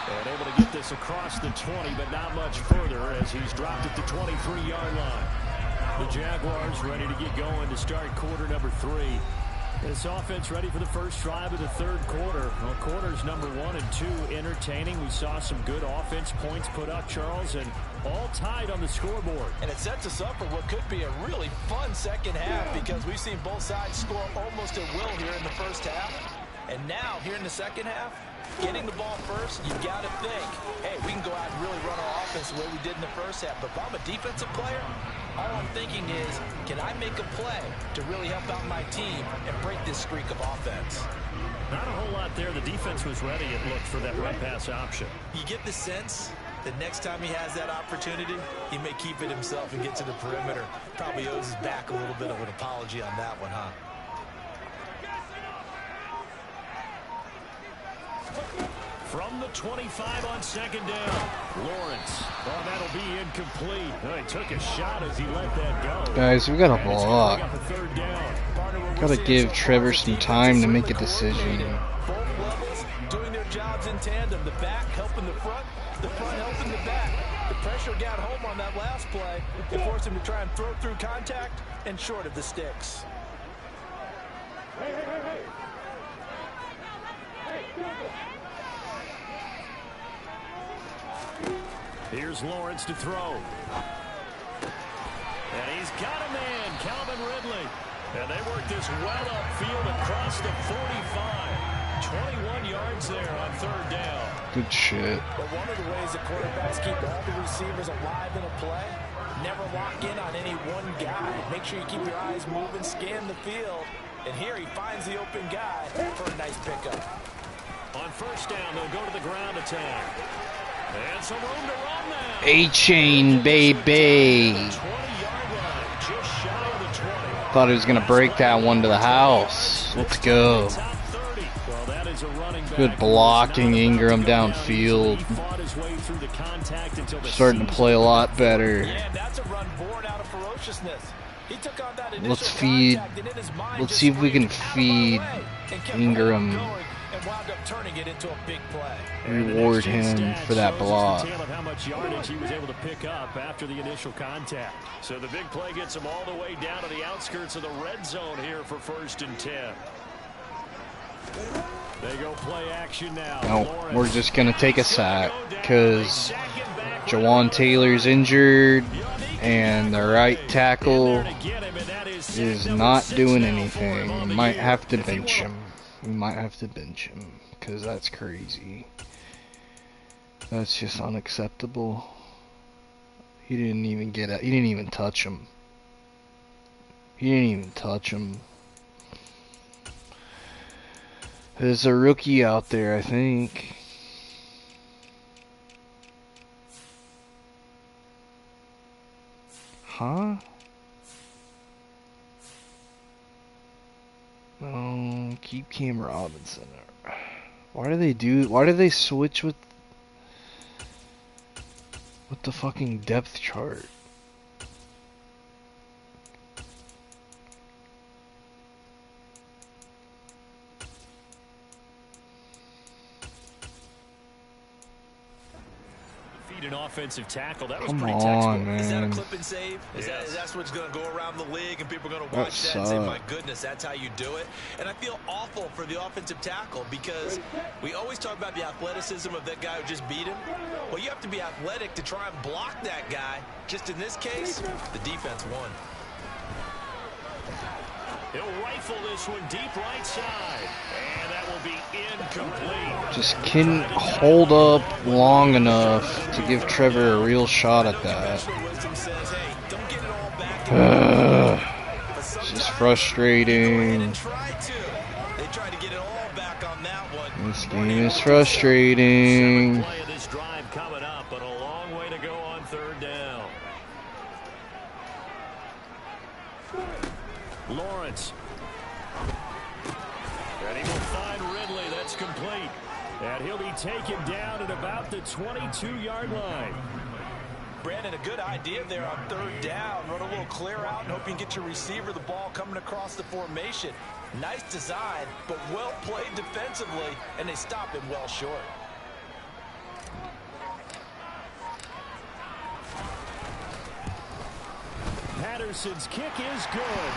And able to get this across the 20, but not much further as he's dropped at the 23-yard line. The Jaguars ready to get going to start quarter number 3. This offense ready for the first drive of the third quarter. Well, quarters number 1 and 2 entertaining. We saw some good offense points put up, Charles, and all tied on the scoreboard. And it sets us up for what could be a really fun second half because we've seen both sides score almost at will here in the first half. And now, here in the second half, getting the ball first, you've got to think, hey, we can go out and really run our offense the way we did in the first half. But if I'm a defensive player, all I'm thinking is, can I make a play to really help out my team and break this streak of offense? Not a whole lot there. The defense was ready, it looked, for that run-pass option. You get the sense that next time he has that opportunity, he may keep it himself and get to the perimeter. Probably owes his back a little bit of an apology on that one, huh? From the 25 on second down, Lawrence. Oh, that'll be incomplete. Oh, he took a shot as he let that go. Guys, we gotta block. Gotta give Trevor some time to make a decision. Both levels doing their jobs in tandem. The back helping the front helping the back. The pressure got home on that last play. It forced him to try and throw through contact and short of the sticks. Here's Lawrence to throw. And he's got a man, Calvin Ridley. And they work this well upfield across the 45. 21 yards there on third down. Good shit. But one of the ways the quarterbacks keep all the receivers alive in a play, never lock in on any one guy. Make sure you keep your eyes moving, scan the field. And here he finds the open guy for a nice pickup. On first down, they'll go to the ground attack. And some room to run now. A-chain, baby. 20-yard line, just shy of the 20. Thought he was going to break that one to the house. Let's go. Well, that is a running back. Good blocking, Ingram downfield. Starting to play a lot better. Yeah, that's a run born out of ferociousness. He took on that initial Let's feed. contact and in his mind Let's just see if we can screamed, feed "Out of the way," and kept Ingram. going and wound up turning it into a big play. Reward him for that block. Of how much yardage he was able to pick up after the initial contact. So the big play gets him all the way down to the outskirts of the red zone here for 1st and 10. They go play action now. No, we're just going to take a sack because Jawan Taylor's injured and the right tackle is not doing anything. We might have to bench him. We might have to bench him because that's crazy. That's just unacceptable. He didn't even get it. He didn't even touch him. He didn't even touch him. There's a rookie out there, I think. Huh? No, keep Cam Robinson. Why do they switch with the fucking depth chart? An offensive tackle. That was Come pretty on, textbook. man. Is that a clip and save? Is Yes. that's what's going to go around the league and people are going to That watch that and say, my sucked. goodness, that's how you do it? And I feel awful for the offensive tackle because we always talk about the athleticism of that guy who just beat him. Well, you have to be athletic to try and block that guy. Just in this case, the defense won. He'll rifle this one deep right side. And that will be incomplete. Just couldn't hold up long enough to give Trevor a real shot at that. Wisdom says, hey, don't get it all back. It's just frustrating. They tried to get it all back on that one. This game is frustrating. Play of this drive coming up, but a long way to go on third down. Lawrence. And he will find Ridley. That's complete. And he'll be taken down at about the 22-yard line. Brandon, a good idea there on third down. Run a little clear out and hope you can get your receiver the ball coming across the formation. Nice design, but well played defensively, and they stop him well short. Patterson's kick is good.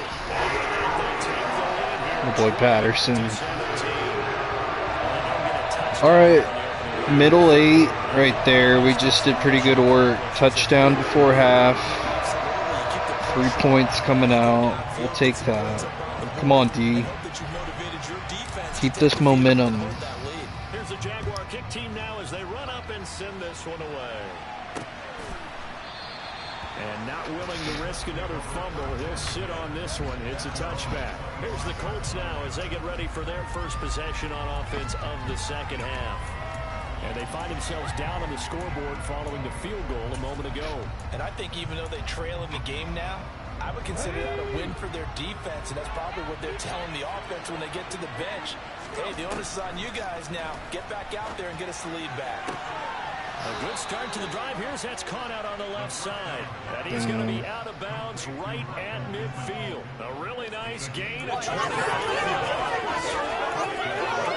The boy Patterson. Alright, middle 8 right there. We just did pretty good work. Touchdown before half. 3 points coming out. We'll take that. Come on, D. Keep this momentum. Here's the Jaguar kick team now as they run up and send this one away. And not willing to risk another fumble, he'll sit on this one. It's a touchback. Here's the Colts now as they get ready for their first possession on offense of the second half. And they find themselves down on the scoreboard following the field goal a moment ago. And I think even though they trail in the game now, I would consider that a win for their defense, and that's probably what they're telling the offense when they get to the bench. Hey, the onus is on you guys now. Get back out there and get us the lead back. A good start to the drive. Here's that's caught out on the left side. And he's going to be out of bounds right at midfield. A really nice gain of 25 yards.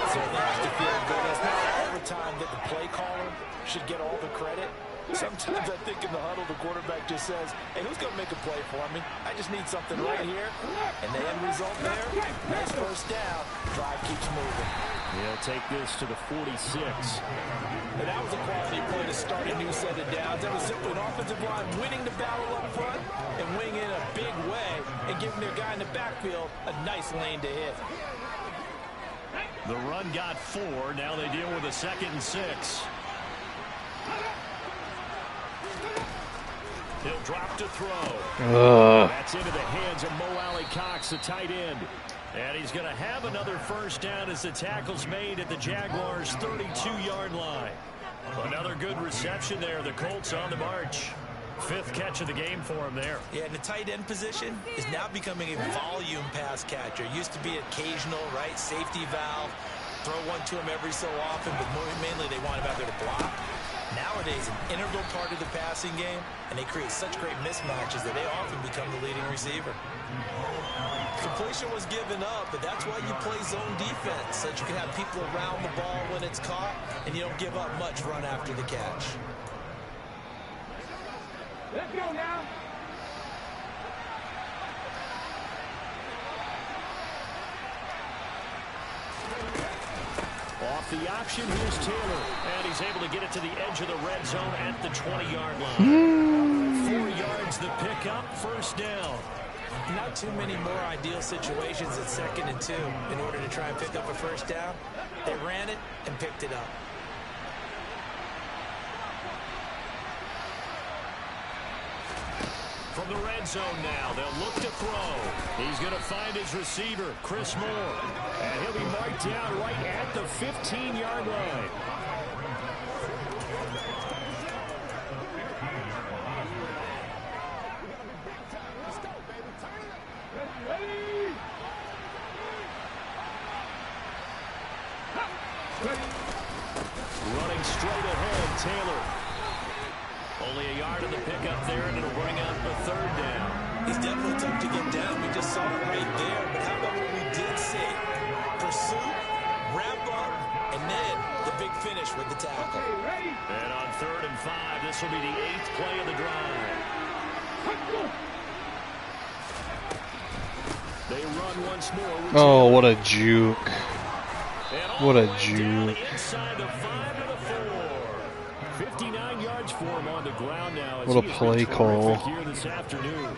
So they have to feel good. It's not every time that the play caller should get all the credit. Sometimes I think in the huddle, the quarterback just says, hey, who's going to make a play for me? I just need something right here. And the end result there, nice first down. Drive keeps moving. He'll take this to the 46. And that was a quality play to start a new set of downs. That was simply an offensive line winning the battle up front and winning in a big way and giving their guy in the backfield a nice lane to hit. The run got 4. Now they deal with a 2nd and 6. He'll drop to throw. That's into the hands of Mo Alley-Cox, the tight end. And he's going to have another first down as the tackle's made at the Jaguars' 32-yard line. Another good reception there. The Colts on the march. 5th catch of the game for him there. Yeah, and the tight end position is now becoming a volume pass catcher. Used to be occasional, right, safety valve. Throw one to him every so often, but mainly they want him out there to block. Nowadays, an integral part of the passing game, and they create such great mismatches that they often become the leading receiver. Completion was given up, but that's why you play zone defense, so that you can have people around the ball when it's caught, and you don't give up much run after the catch. Let's go now. Off the option, here's Taylor. And he's able to get it to the edge of the red zone at the 20-yard line. 4 yards the pickup, first down. Not too many more ideal situations at 2nd and 2 in order to try and pick up a first down. They ran it and picked it up. From the red zone now, they'll look to throw. He's going to find his receiver, Chris Moore. And he'll be marked down right at the 15-yard line. Running straight ahead, Taylor. Only a yard of the pickup there, and it'll bring up the 3rd down. He's definitely tough to get down. We just saw it right there. But how about what we did see? Pursuit, wrap up, and then the big finish with the tackle. And on 3rd and 5, this will be the 8th play of the drive. They run once more. Oh, what a juke. What a juke. Inside the 5 to the 4. 59 yards for him on the ground now. What a play call. Here this afternoon.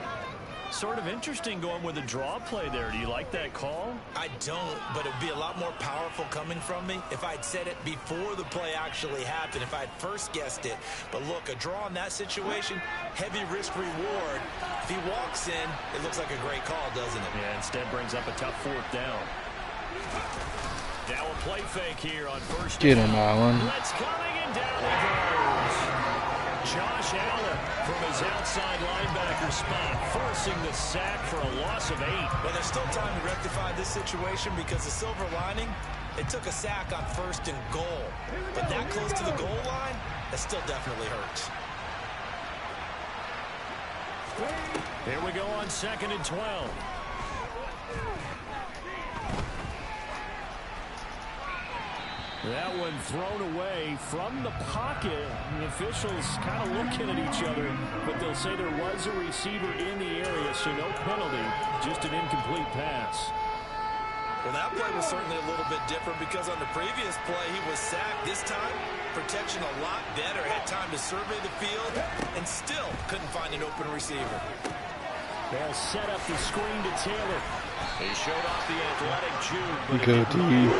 Sort of interesting going with a draw play there. Do you like that call? I don't, but it would be a lot more powerful coming from me if I'd said it before the play actually happened, if I'd first guessed it. But look, a draw in that situation, heavy risk reward. If he walks in, it looks like a great call, doesn't it? Yeah, instead brings up a tough 4th down. Now a play fake here on first. Get him, Allen. Let's coming and down he goes. Josh Allen from his outside linebacker spot, forcing the sack for a loss of 8. Well, there's still time to rectify this situation because the silver lining, they took a sack on 1st and goal. But that close to the goal line, that still definitely hurts. Here we go on 2nd and 12. That one thrown away from the pocket. The officials kind of looking at each other, but they'll say there was a receiver in the area, so no penalty, just an incomplete pass. Well, that play was certainly a little bit different because on the previous play, he was sacked. This time, protection a lot better. Had time to survey the field and still couldn't find an open receiver. They'll set up the screen to Taylor. He showed off the athletic juke. Go deep.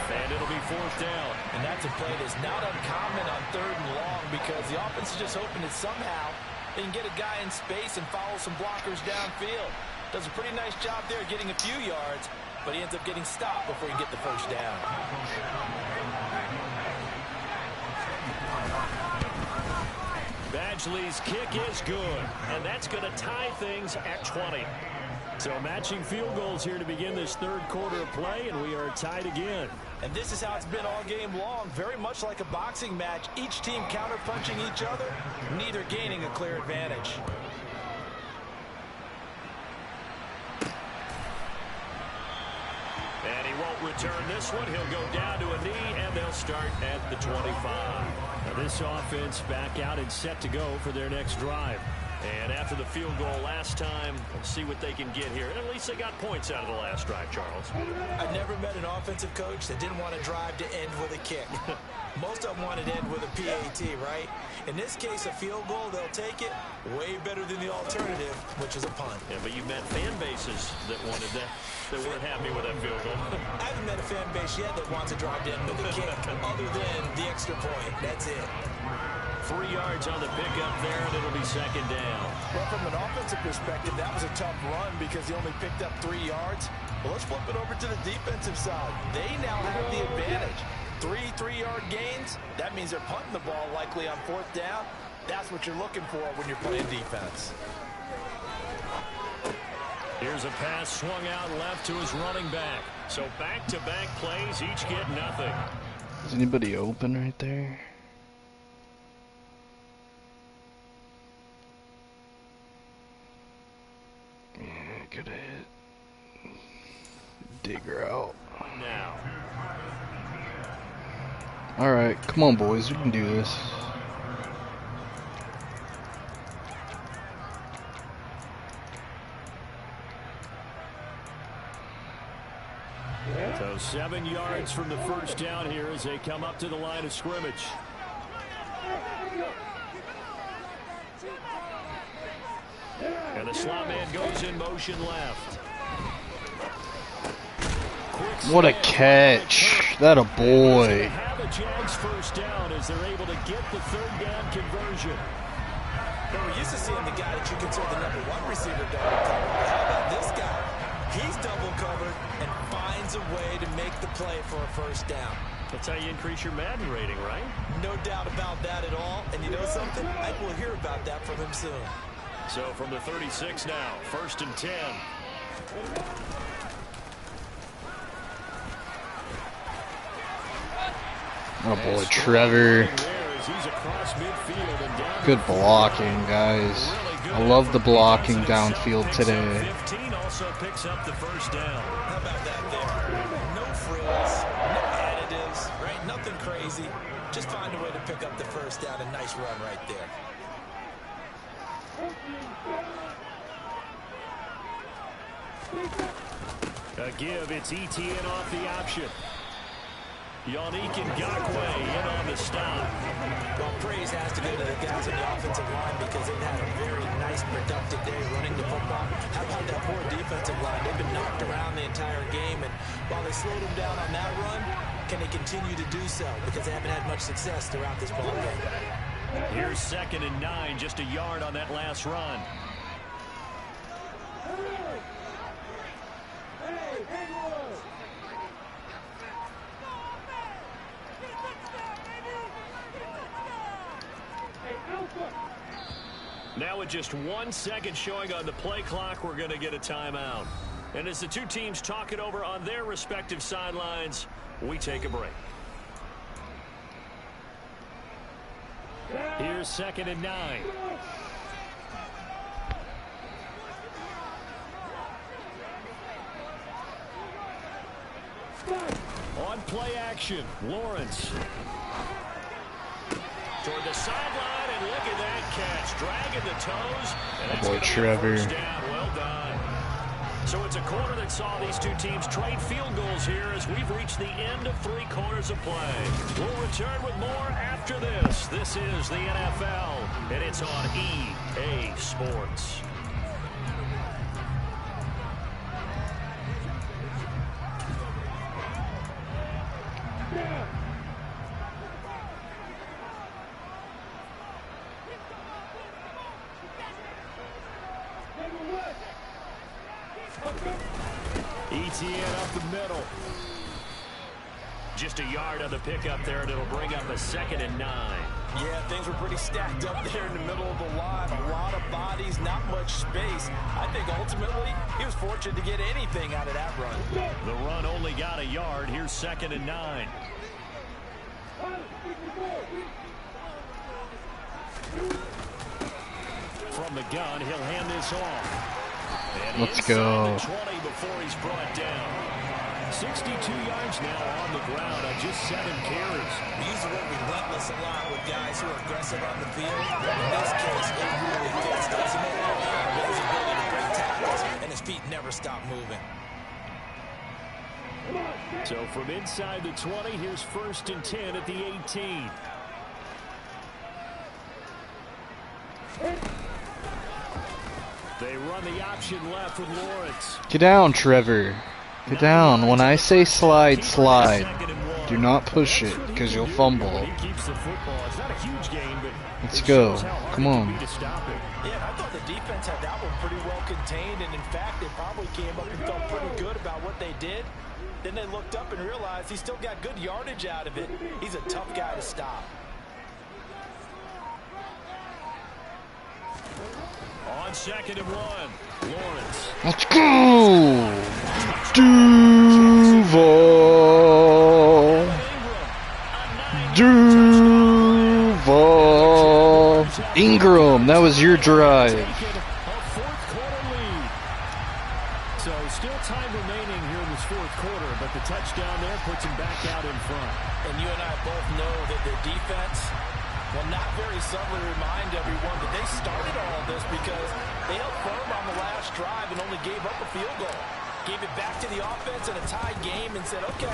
And it'll be 4th down. And that's a play that's not uncommon on 3rd and long because the offense is just hoping that somehow they can get a guy in space and follow some blockers downfield. Does a pretty nice job there getting a few yards, but he ends up getting stopped before he can get the first down. Badgley's kick is good, and that's going to tie things at 20. So matching field goals here to begin this 3rd quarter of play, and we are tied again. And this is how it's been all game long. Very much like a boxing match. Each team counter-punching each other, neither gaining a clear advantage. And he won't return this one. He'll go down to a knee, and they'll start at the 25. Now this offense back out and set to go for their next drive. And after the field goal last time, we'll see what they can get here. And at least they got points out of the last drive, Charles. I've never met an offensive coach that didn't want to drive to end with a kick. Most of them wanted to end with a PAT, right? In this case, a field goal, they'll take it. Way better than the alternative, which is a punt. Yeah, but you met fan bases that wanted that, that weren't happy with that field goal. I haven't met a fan base yet that wants to drive to end with a kick, other than the extra point. That's it. 3 yards on the pickup there, and it'll be second down. Well, from an offensive perspective, that was a tough run because he only picked up 3 yards. Well, let's flip it over to the defensive side. They now have the advantage. 3 3-yard gains. That means they're punting the ball likely on 4th down. That's what you're looking for when you're playing defense. Here's a pass swung out left to his running back. So back-to-back plays, each get nothing. Is anybody open right there? Yeah, good hit. Digger out. Now. Alright, come on boys, we can do this. So 7 yards from the first down here as they come up to the line of scrimmage. And the slot man goes in motion left. What a catch. That a boy. Have a Jags first down as they're able to get the 3rd down conversion. But we're used to seeing the guy that you consider the #1 receiver double covered. How about this guy? He's double covered and finds a way to make the play for a first down. That's how you increase your Madden rating, right? No doubt about that at all. And you know something? I will hear about that from him soon. So from the 36 now, 1st and 10. Oh boy, Trevor. Good blocking, guys. I love the blocking downfield today. 15 also picks up the first down. How about that there? No frills, no additives, right? Nothing crazy. Just find a way to pick up the first down. A nice run right there. A give, it's ETN off the option. Yannick Ngakoue in on the stop. Well, praise has to go to the guys on the offensive line because they've had a very nice, productive day running the football. How about that poor defensive line? They've been knocked around the entire game, and while they slowed them down on that run, can they continue to do so? Because they haven't had much success throughout this ball game. Here's 2nd and 9, just a yard on that last run. Now with just 1 second showing on the play clock, we're going to get a timeout. And as the two teams talk it over on their respective sidelines, we take a break. Here's 2nd and 9. On play action, Lawrence. Toward the sideline, and look at that catch. Dragging the toes. And that's boy, Trevor. First down. Well done. So it's a quarter that saw these two teams trade field goals here as we've reached the end of 3 quarters of play. We'll return with more after this. This is the NFL, and it's on EA Sports. ETN up the middle. Just a yard on the pickup there, and it'll bring up a 2nd and 9. Yeah, things were pretty stacked up there in the middle of the line. A lot of bodies, not much space. I think ultimately he was fortunate to get anything out of that run. The run only got a yard. Here's 2nd and 9. From the gun, he'll hand this off. Let's go. 20 before he's brought down. 62 yards now on the ground on just 7 carries. We use the word relentless a lot with guys who are aggressive on the field. In this case, it really fits, doesn't it? His ability to break tackles, and his feet never stop moving. So from inside the 20, here's 1st and 10 at the 18. They run the option left with Lawrence. Get down, Trevor. Get down. When I say slide, slide. Do not push it, because you'll fumble. He keeps the football. It's not a huge gain, but Let's go. Come on. to stop it. Yeah, I thought the defense had that one pretty well contained, and in fact, they probably came up and felt pretty good about what they did. Then they looked up and realized he still got good yardage out of it. He's a tough guy to stop. On 2nd and 1, Lawrence. Let's go! Duval! Duval! Ingram, that was your drive. A 4th quarter lead. So still time remaining here in this 4th quarter, but the touchdown there puts him back out in front. And you and I both know that their defense will not very subtly remind everyone that they started all of this because they held firm on the last drive and only gave up a field goal. Gave it back to the offense in a tied game and said, okay,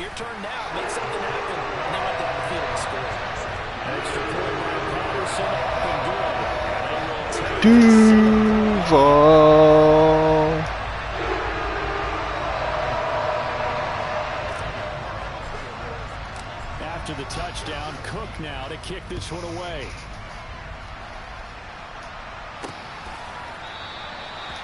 your turn now, make something happen. And they went down the field and scored. Extra point by Patterson, up and good. They will take Duval! After the touchdown, Cook now to kick this one away.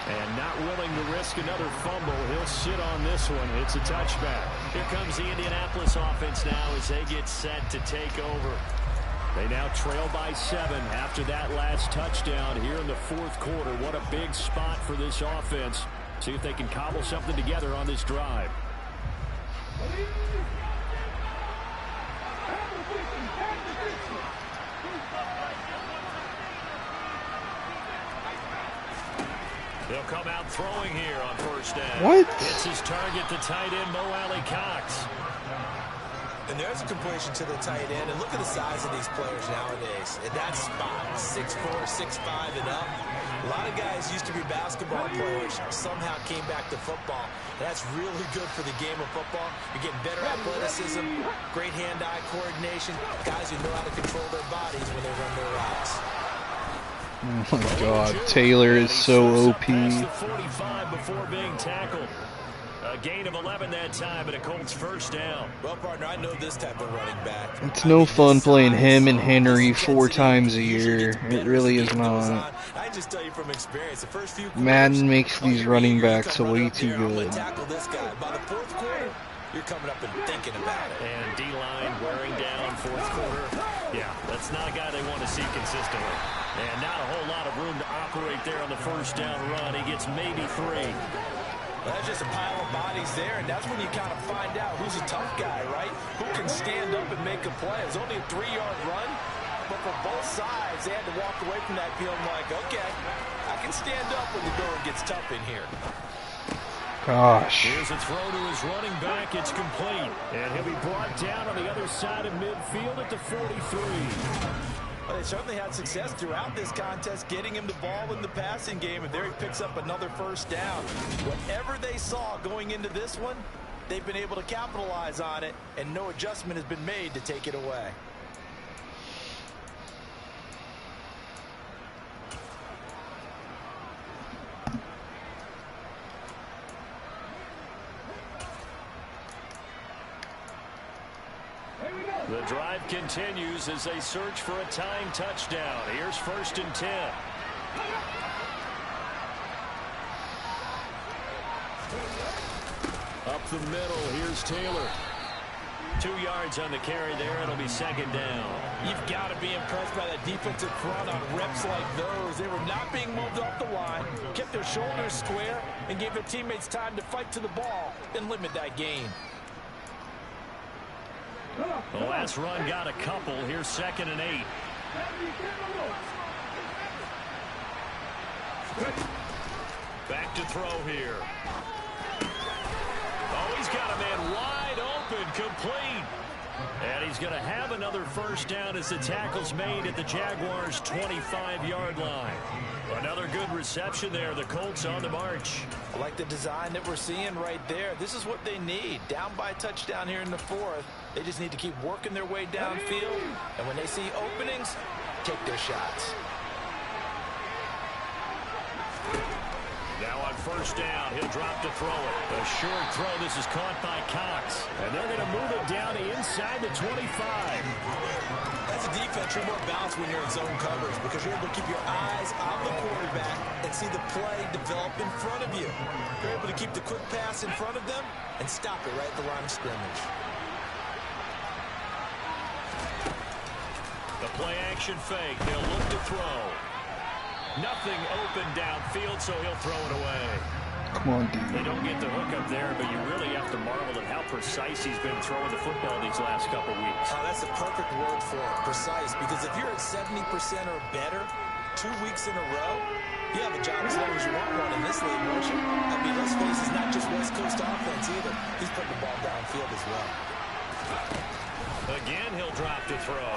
And not willing to risk another fumble. He'll sit on this one. It's a touchback. Here comes the Indianapolis offense now as they get set to take over. They now trail by 7 after that last touchdown here in the 4th quarter. What a big spot for this offense. See if they can cobble something together on this drive. He'll come out throwing here on 1st down. What? It's his target, the tight end, Mo Alley-Cox. And there's a completion to the tight end. And look at the size of these players nowadays. In that spot, 6'4", 6'5", and up. A lot of guys used to be basketball players, somehow came back to football. That's really good for the game of football. You're getting better athleticism, great hand-eye coordination, guys who know how to control their bodies when they run their routes. Oh my god, Taylor is so OP. Past the 45 before being tackled. A gain of 11 that time, and a Colts 1st down. Well, partner, I know this type of running back. It's no fun playing him and Henry 4 times a year. It really is not. I just tell you from experience, the first few Madden makes these running backs way too good. Tackle this guy. By the 4th quarter, you're coming up and thinking about it. And D-line wearing down 4th quarter. Yeah, that's not a guy they want to see consistently. And not a whole lot of room to operate there on the 1st down run. He gets maybe 3. Well, that's just a pile of bodies there, and that's when you kind of find out who's a tough guy, right? Who can stand up and make a play. It's only a 3-yard run, but for both sides, they had to walk away from that feeling like, okay, I can stand up when the going gets tough in here. Gosh. Here's a throw to his running back. It's complete. And he'll be brought down on the other side of midfield at the 43. Well, they certainly had success throughout this contest, getting him the ball in the passing game, and there he picks up another 1st down. Whatever they saw going into this one, they've been able to capitalize on it, and no adjustment has been made to take it away. The drive continues as they search for a tying touchdown. Here's 1st and 10. Up the middle, here's Taylor. 2 yards on the carry there. It'll be 2nd down. You've got to be impressed by that defensive front on reps like those. They were not being moved off the line, kept their shoulders square, and gave their teammates time to fight to the ball and limit that gain. The last run got a couple. Here's 2nd and 8. Back to throw here. Oh, he's He's got a man wide open, complete. And he's going to have another first down as the tackle's made at the Jaguars' 25-yard line. Another good reception there. The Colts on the march. I like the design that we're seeing right there. This is what they need. Down by a touchdown here in the fourth. They just need to keep working their way downfield. And when they see openings, take their shots. Now on first down, he'll drop to throw it. A short throw. This is caught by Cox. And they're going to move it down to inside the 25. As a defense, you're more balanced when you're in zone coverage because you're able to keep your eyes on the quarterback and see the play develop in front of you. You're able to keep the quick pass in front of them and stop it right at the line of scrimmage. The play action fake. They'll look to throw. Nothing open downfield, so he'll throw it away. Come on, dude. They don't get the hook up there, but you really have to marvel at how precise he's been throwing the football these last couple weeks. Oh, that's the perfect word for it, precise, because if you're at 70% or better 2 weeks in a row, you have a job as long as you want one in this league, won't you? I mean, let's face it, it's not just West Coast offense either. He's putting the ball downfield as well. Again, he'll drop to throw.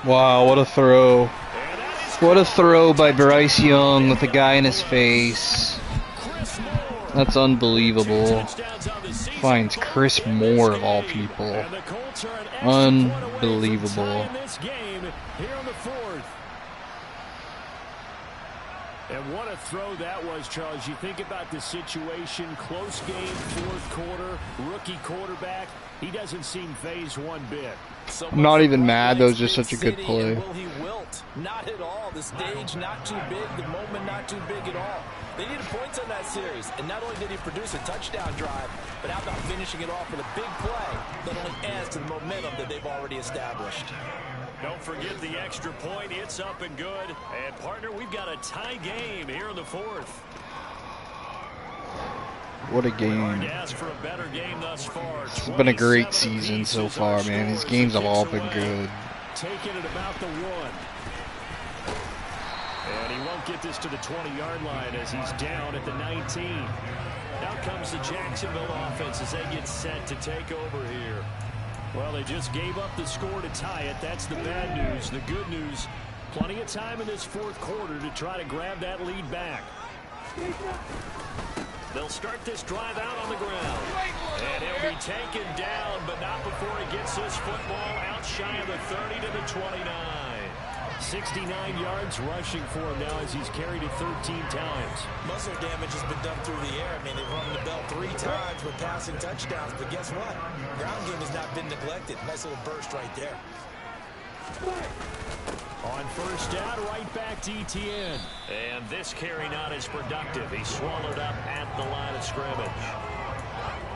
Wow, what a throw. What a throw by Bryce Young with the guy in his face. That's unbelievable. Finds Chris Moore of all people. Unbelievable. And what a throw that was, Charles. You think about the situation, close game, fourth quarter, rookie quarterback. He doesn't seem phased one bit. I'm not even mad. That was just such a good play. Will he wilt? Not at all. The stage not too big. The moment not too big at all. They needed points on that series. And not only did he produce a touchdown drive, but how about finishing it off with a big play that only adds to the momentum that they've already established. Don't forget the extra point. It's up and good. And, partner, we've got a tie game here in the fourth. What a game. This has been a great season so far, man. These games have all been good. Taking it about the 1. And he won't get this to the 20-yard line as he's down at the 19. Now comes the Jacksonville offense as they get set to take over here. Well, they just gave up the score to tie it. That's the bad news. The good news, plenty of time in this fourth quarter to try to grab that lead back. They'll start this drive out on the ground. And he'll be taken down, but not before he gets this football out shy of the 30 to the 29. 69 yards rushing for him now as he's carried it 13 times. Muscle damage has been done through the air. I mean, they've run the bell 3 times with passing touchdowns, but guess what? Ground game has not been neglected. Nice little burst right there. On first down, right back to ETN. And this carry not as productive. He's swallowed up at the line of scrimmage.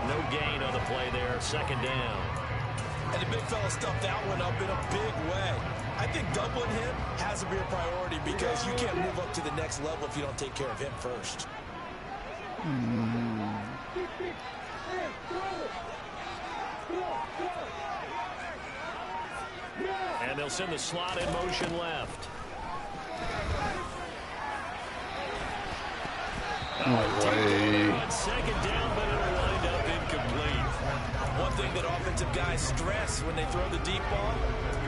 No gain on the play there. Second down. And the big fella stuffed that one up in a big way. I think doubling him has to be a priority because you can't move up to the next level if you don't take care of him first. And they'll send the slot in motion left. On second down, but it'll wind up incomplete. One thing that offensive guys stress when they throw the deep ball,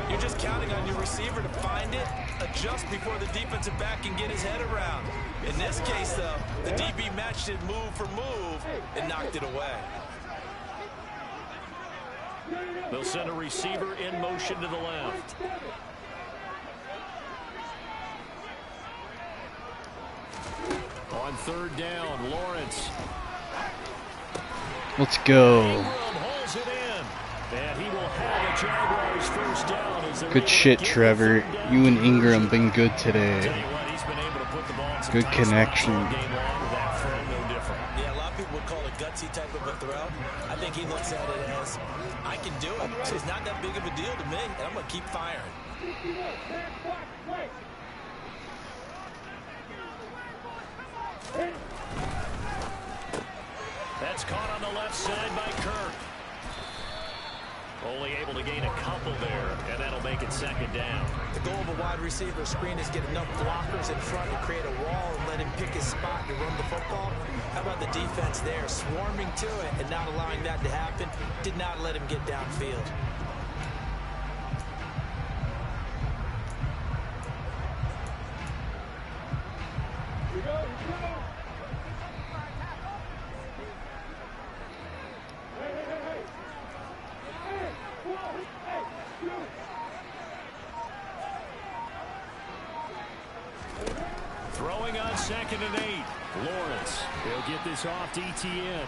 you're just counting on your receiver to find it, adjust before the defensive back can get his head around. In this case, though, the DB matched it move for move and knocked it away. They'll send a receiver in motion to the left. On third down, Lawrence. Let's go. Holds it in. And he will have a Jaguars first down as good shit, Trevor. You and Ingram been good today. Good connection. Yeah, a lot of people would call it gutsy type of a throw. I think he looks at it as, I can do it. So it's not that big of a deal to me, and I'm going to keep firing. That's caught on the left side by Kirk. Only able to gain a couple there, and that'll make it second down. The goal of a wide receiver screen is get enough blockers in front to create a wall and let him pick his spot to run the football. How about the defense there, swarming to it and not allowing that to happen? Did not let him get downfield. Throwing on 2nd and 8. Lawrence. He'll get this off to ETN.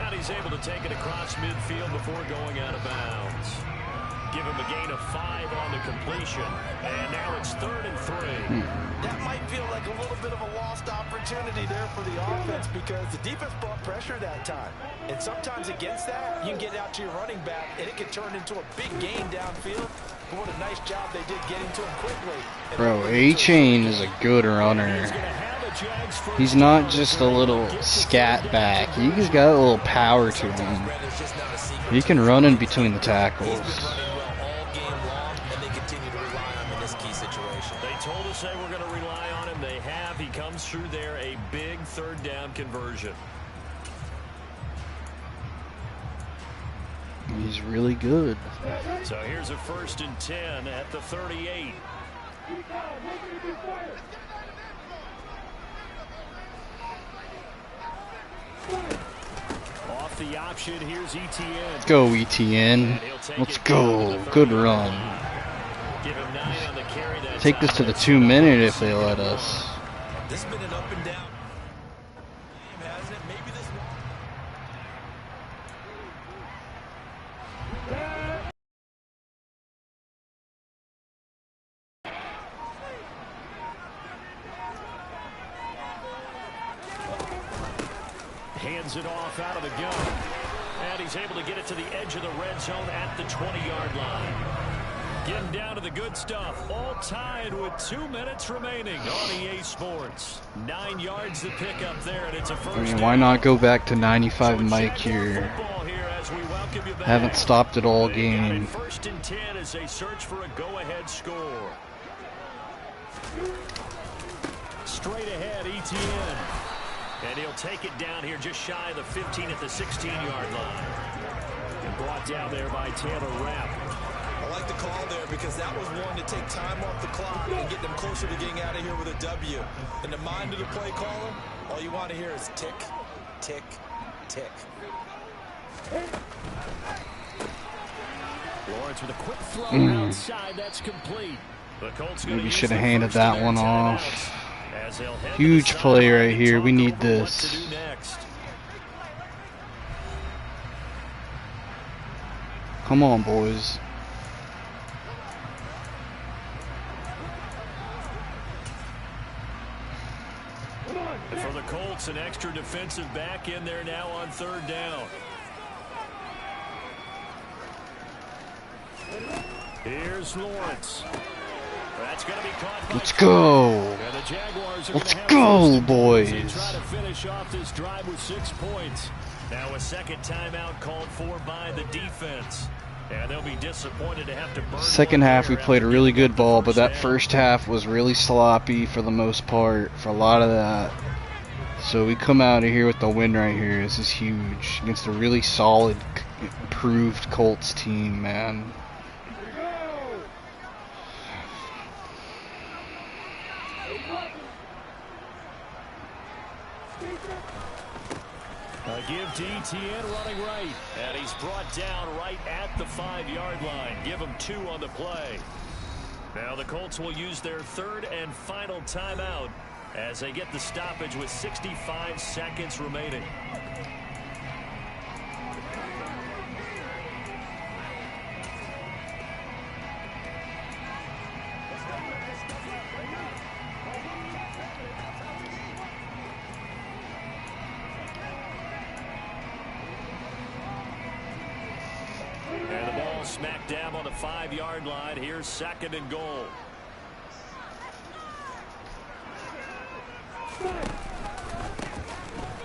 And he's able to take it across midfield before going out of bounds. Give him a gain of 5 on the completion. And now it's 3rd and 3. That might feel like a little bit of a lost opportunity there for the offense because the defense brought pressure that time. And sometimes against that, you can get out to your running back, and it can turn into a big gain downfield. But what a nice job they did getting to him quickly. Bro, A-Chain is a good runner. He's not just a little scat back. He's got a little power to him. He can run in between the tackles. They told us they were going to rely on him. They have. He comes through there, a big 3rd down conversion. He's really good. So here's a 1st and 10 at the 38. Off the option, here's ETN. Let's go, ETN. Let's go. Good run. Give him 9 on the carry. Take this to the 2-minute if they let us. This has been an up and down game, hasn't it? Maybe this one. Hands it off out of the gun. And he's able to get it to the edge of the red zone at the 20-yard line. Getting down to the good stuff. All tied with 2 minutes remaining on EA Sports. 9 yards to pick up there, and it's a first down. Why not go back to 95 Mike here? Haven't stopped it all game. 1st and 10 as they search for a go-ahead score. Straight ahead, ETN. And he'll take it down here just shy of the 15 at the 16-yard line. And brought down there by Taylor Rapp. I like the call there because that was one to take time off the clock and get them closer to getting out of here with a W. In the mind of the play caller, all you want to hear is tick, tick, tick. Lawrence with a quick throw outside. That's complete. The Colts Maybe should have handed that one off. Huge play right here. We need this. Come on, boys. And for the Colts, an extra defensive back in there now on 3rd down. Here's Lawrence. That's going to be caught. Let's go. Let's go, boys. Try to finish off this drive with 6 points. Now a second timeout called for by the defense. And they'll be disappointed to have to burn. Second half we played a really good ball, but that first half was really sloppy for the most part, for a lot of that. So we come out of here with the win right here. This is huge against a really solid, improved Colts team, man. A give to ETN running right. And he's brought down right at the 5-yard line. Give him 2 on the play. Now the Colts will use their 3rd and final timeout as they get the stoppage with 65 seconds remaining. And the ball smack dab on the 5-yard line. Here's 2nd and goal.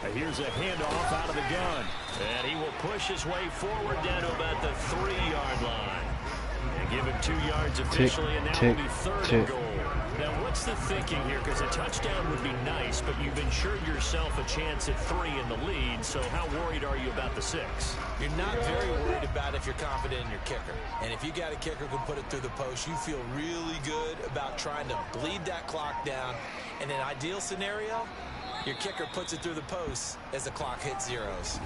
And here's a handoff out of the gun. And he will push his way forward down to about the 3-yard line. And give him 2 yards officially, and that will be third and goal. Now, what's the thinking here? Because a touchdown would be nice, but you've ensured yourself a chance at 3 in the lead, so how worried are you about the 6? You're not very worried about if you're confident in your kicker. And if you got a kicker who can put it through the post, you feel really good about trying to bleed that clock down. In an ideal scenario, your kicker puts it through the post as the clock hits zeros.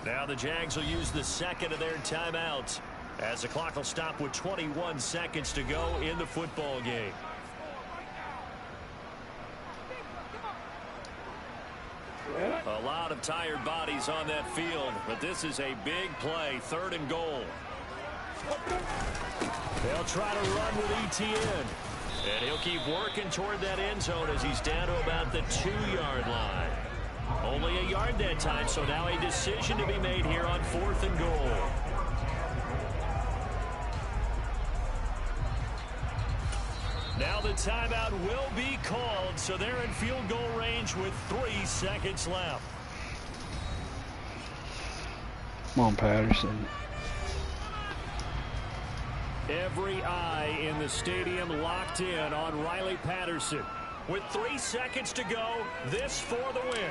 Now the Jags will use the second of their timeouts as the clock will stop with 21 seconds to go in the football game. A lot of tired bodies on that field, but this is a big play, third and goal. They'll try to run with ETN. And he'll keep working toward that end zone as he's down to about the 2-yard line. Only a yard that time, so now a decision to be made here on 4th and goal. Now the timeout will be called, so they're in field goal range with 3 seconds left. Come on, Patterson. Every eye in the stadium locked in on Riley Patterson. With 3 seconds to go, this for the win.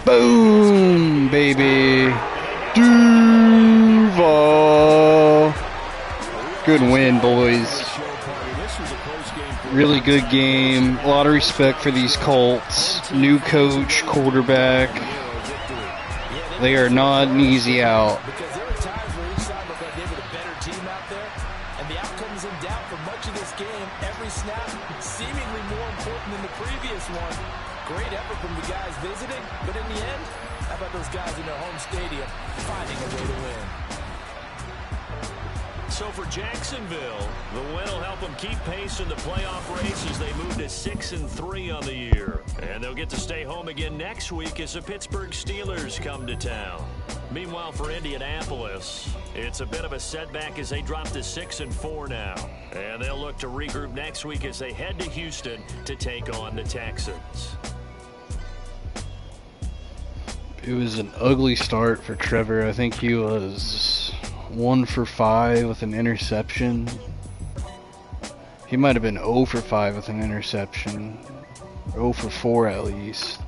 Boom, baby. Duval. Good win, boys. Really good game. A lot of respect for these Colts. New coach, quarterback. They are not an easy out. Because there are times where each side looked like they were the better team out there, and the outcome is in doubt for much of this game. Every snap seemingly more important than the previous one. Great effort from the guys visiting, but in the end, how about those guys in their home stadium finding a way to win? So for Jacksonville, the win will help them keep pace in the playoff race as they move to 6-3 on the year. And they'll get to stay home again next week as the Pittsburgh Steelers come to town. Meanwhile, for Indianapolis, it's a bit of a setback as they drop to 6-4 now. And they'll look to regroup next week as they head to Houston to take on the Texans. It was an ugly start for Trevor. I think he was 1 for 5 with an interception. He might have been 0 for 5 with an interception. 0 for 4 at least.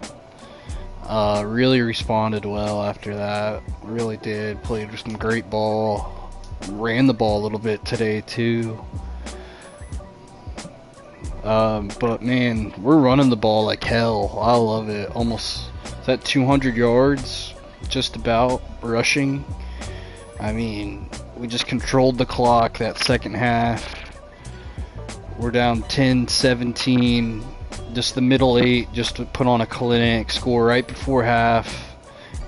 Really responded well after that. Really did. Played some great ball. Ran the ball a little bit today too. But man, we're running the ball like hell. I love it. Almost, is that 200 yards? Just about rushing. I mean, we just controlled the clock that second half. We're down 10-17. Just the middle 8, just to put on a clinic, score right before half.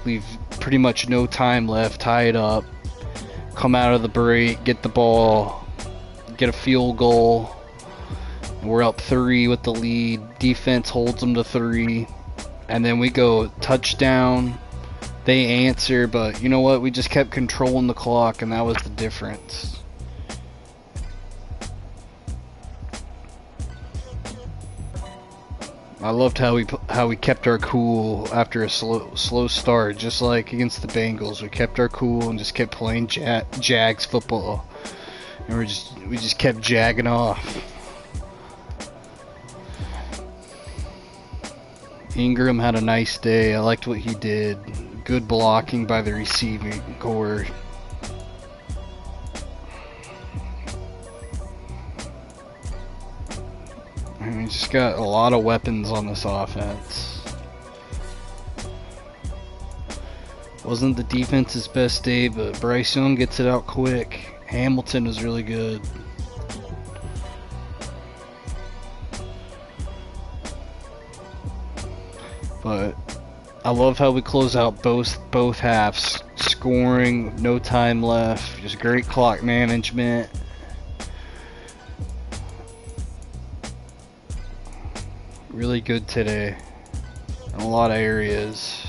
Leave pretty much no time left, tie it up. Come out of the break, get the ball, get a field goal. We're up 3 with the lead. Defense holds them to 3. And then we go touchdown. They answer, but you know what? We just kept controlling the clock, and that was the difference. I loved how we kept our cool after a slow start, just like against the Bengals. We kept our cool and just kept playing Jags football, and we just kept jagging off. Ingram had a nice day. I liked what he did. Good blocking by the receiving core. And we just got a lot of weapons on this offense. Wasn't the defense's best day, but Bryce Young gets it out quick. Hamilton is really good. But I love how we close out both halves, scoring, no time left, just great clock management. Really good today in a lot of areas.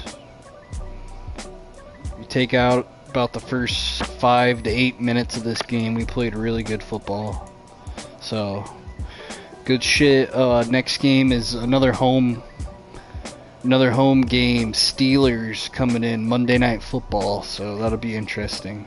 You take out about the first 5 to 8 minutes of this game, we played really good football. So, good shit. Next game is another home Another home game, Steelers coming in Monday Night Football, so that'll be interesting.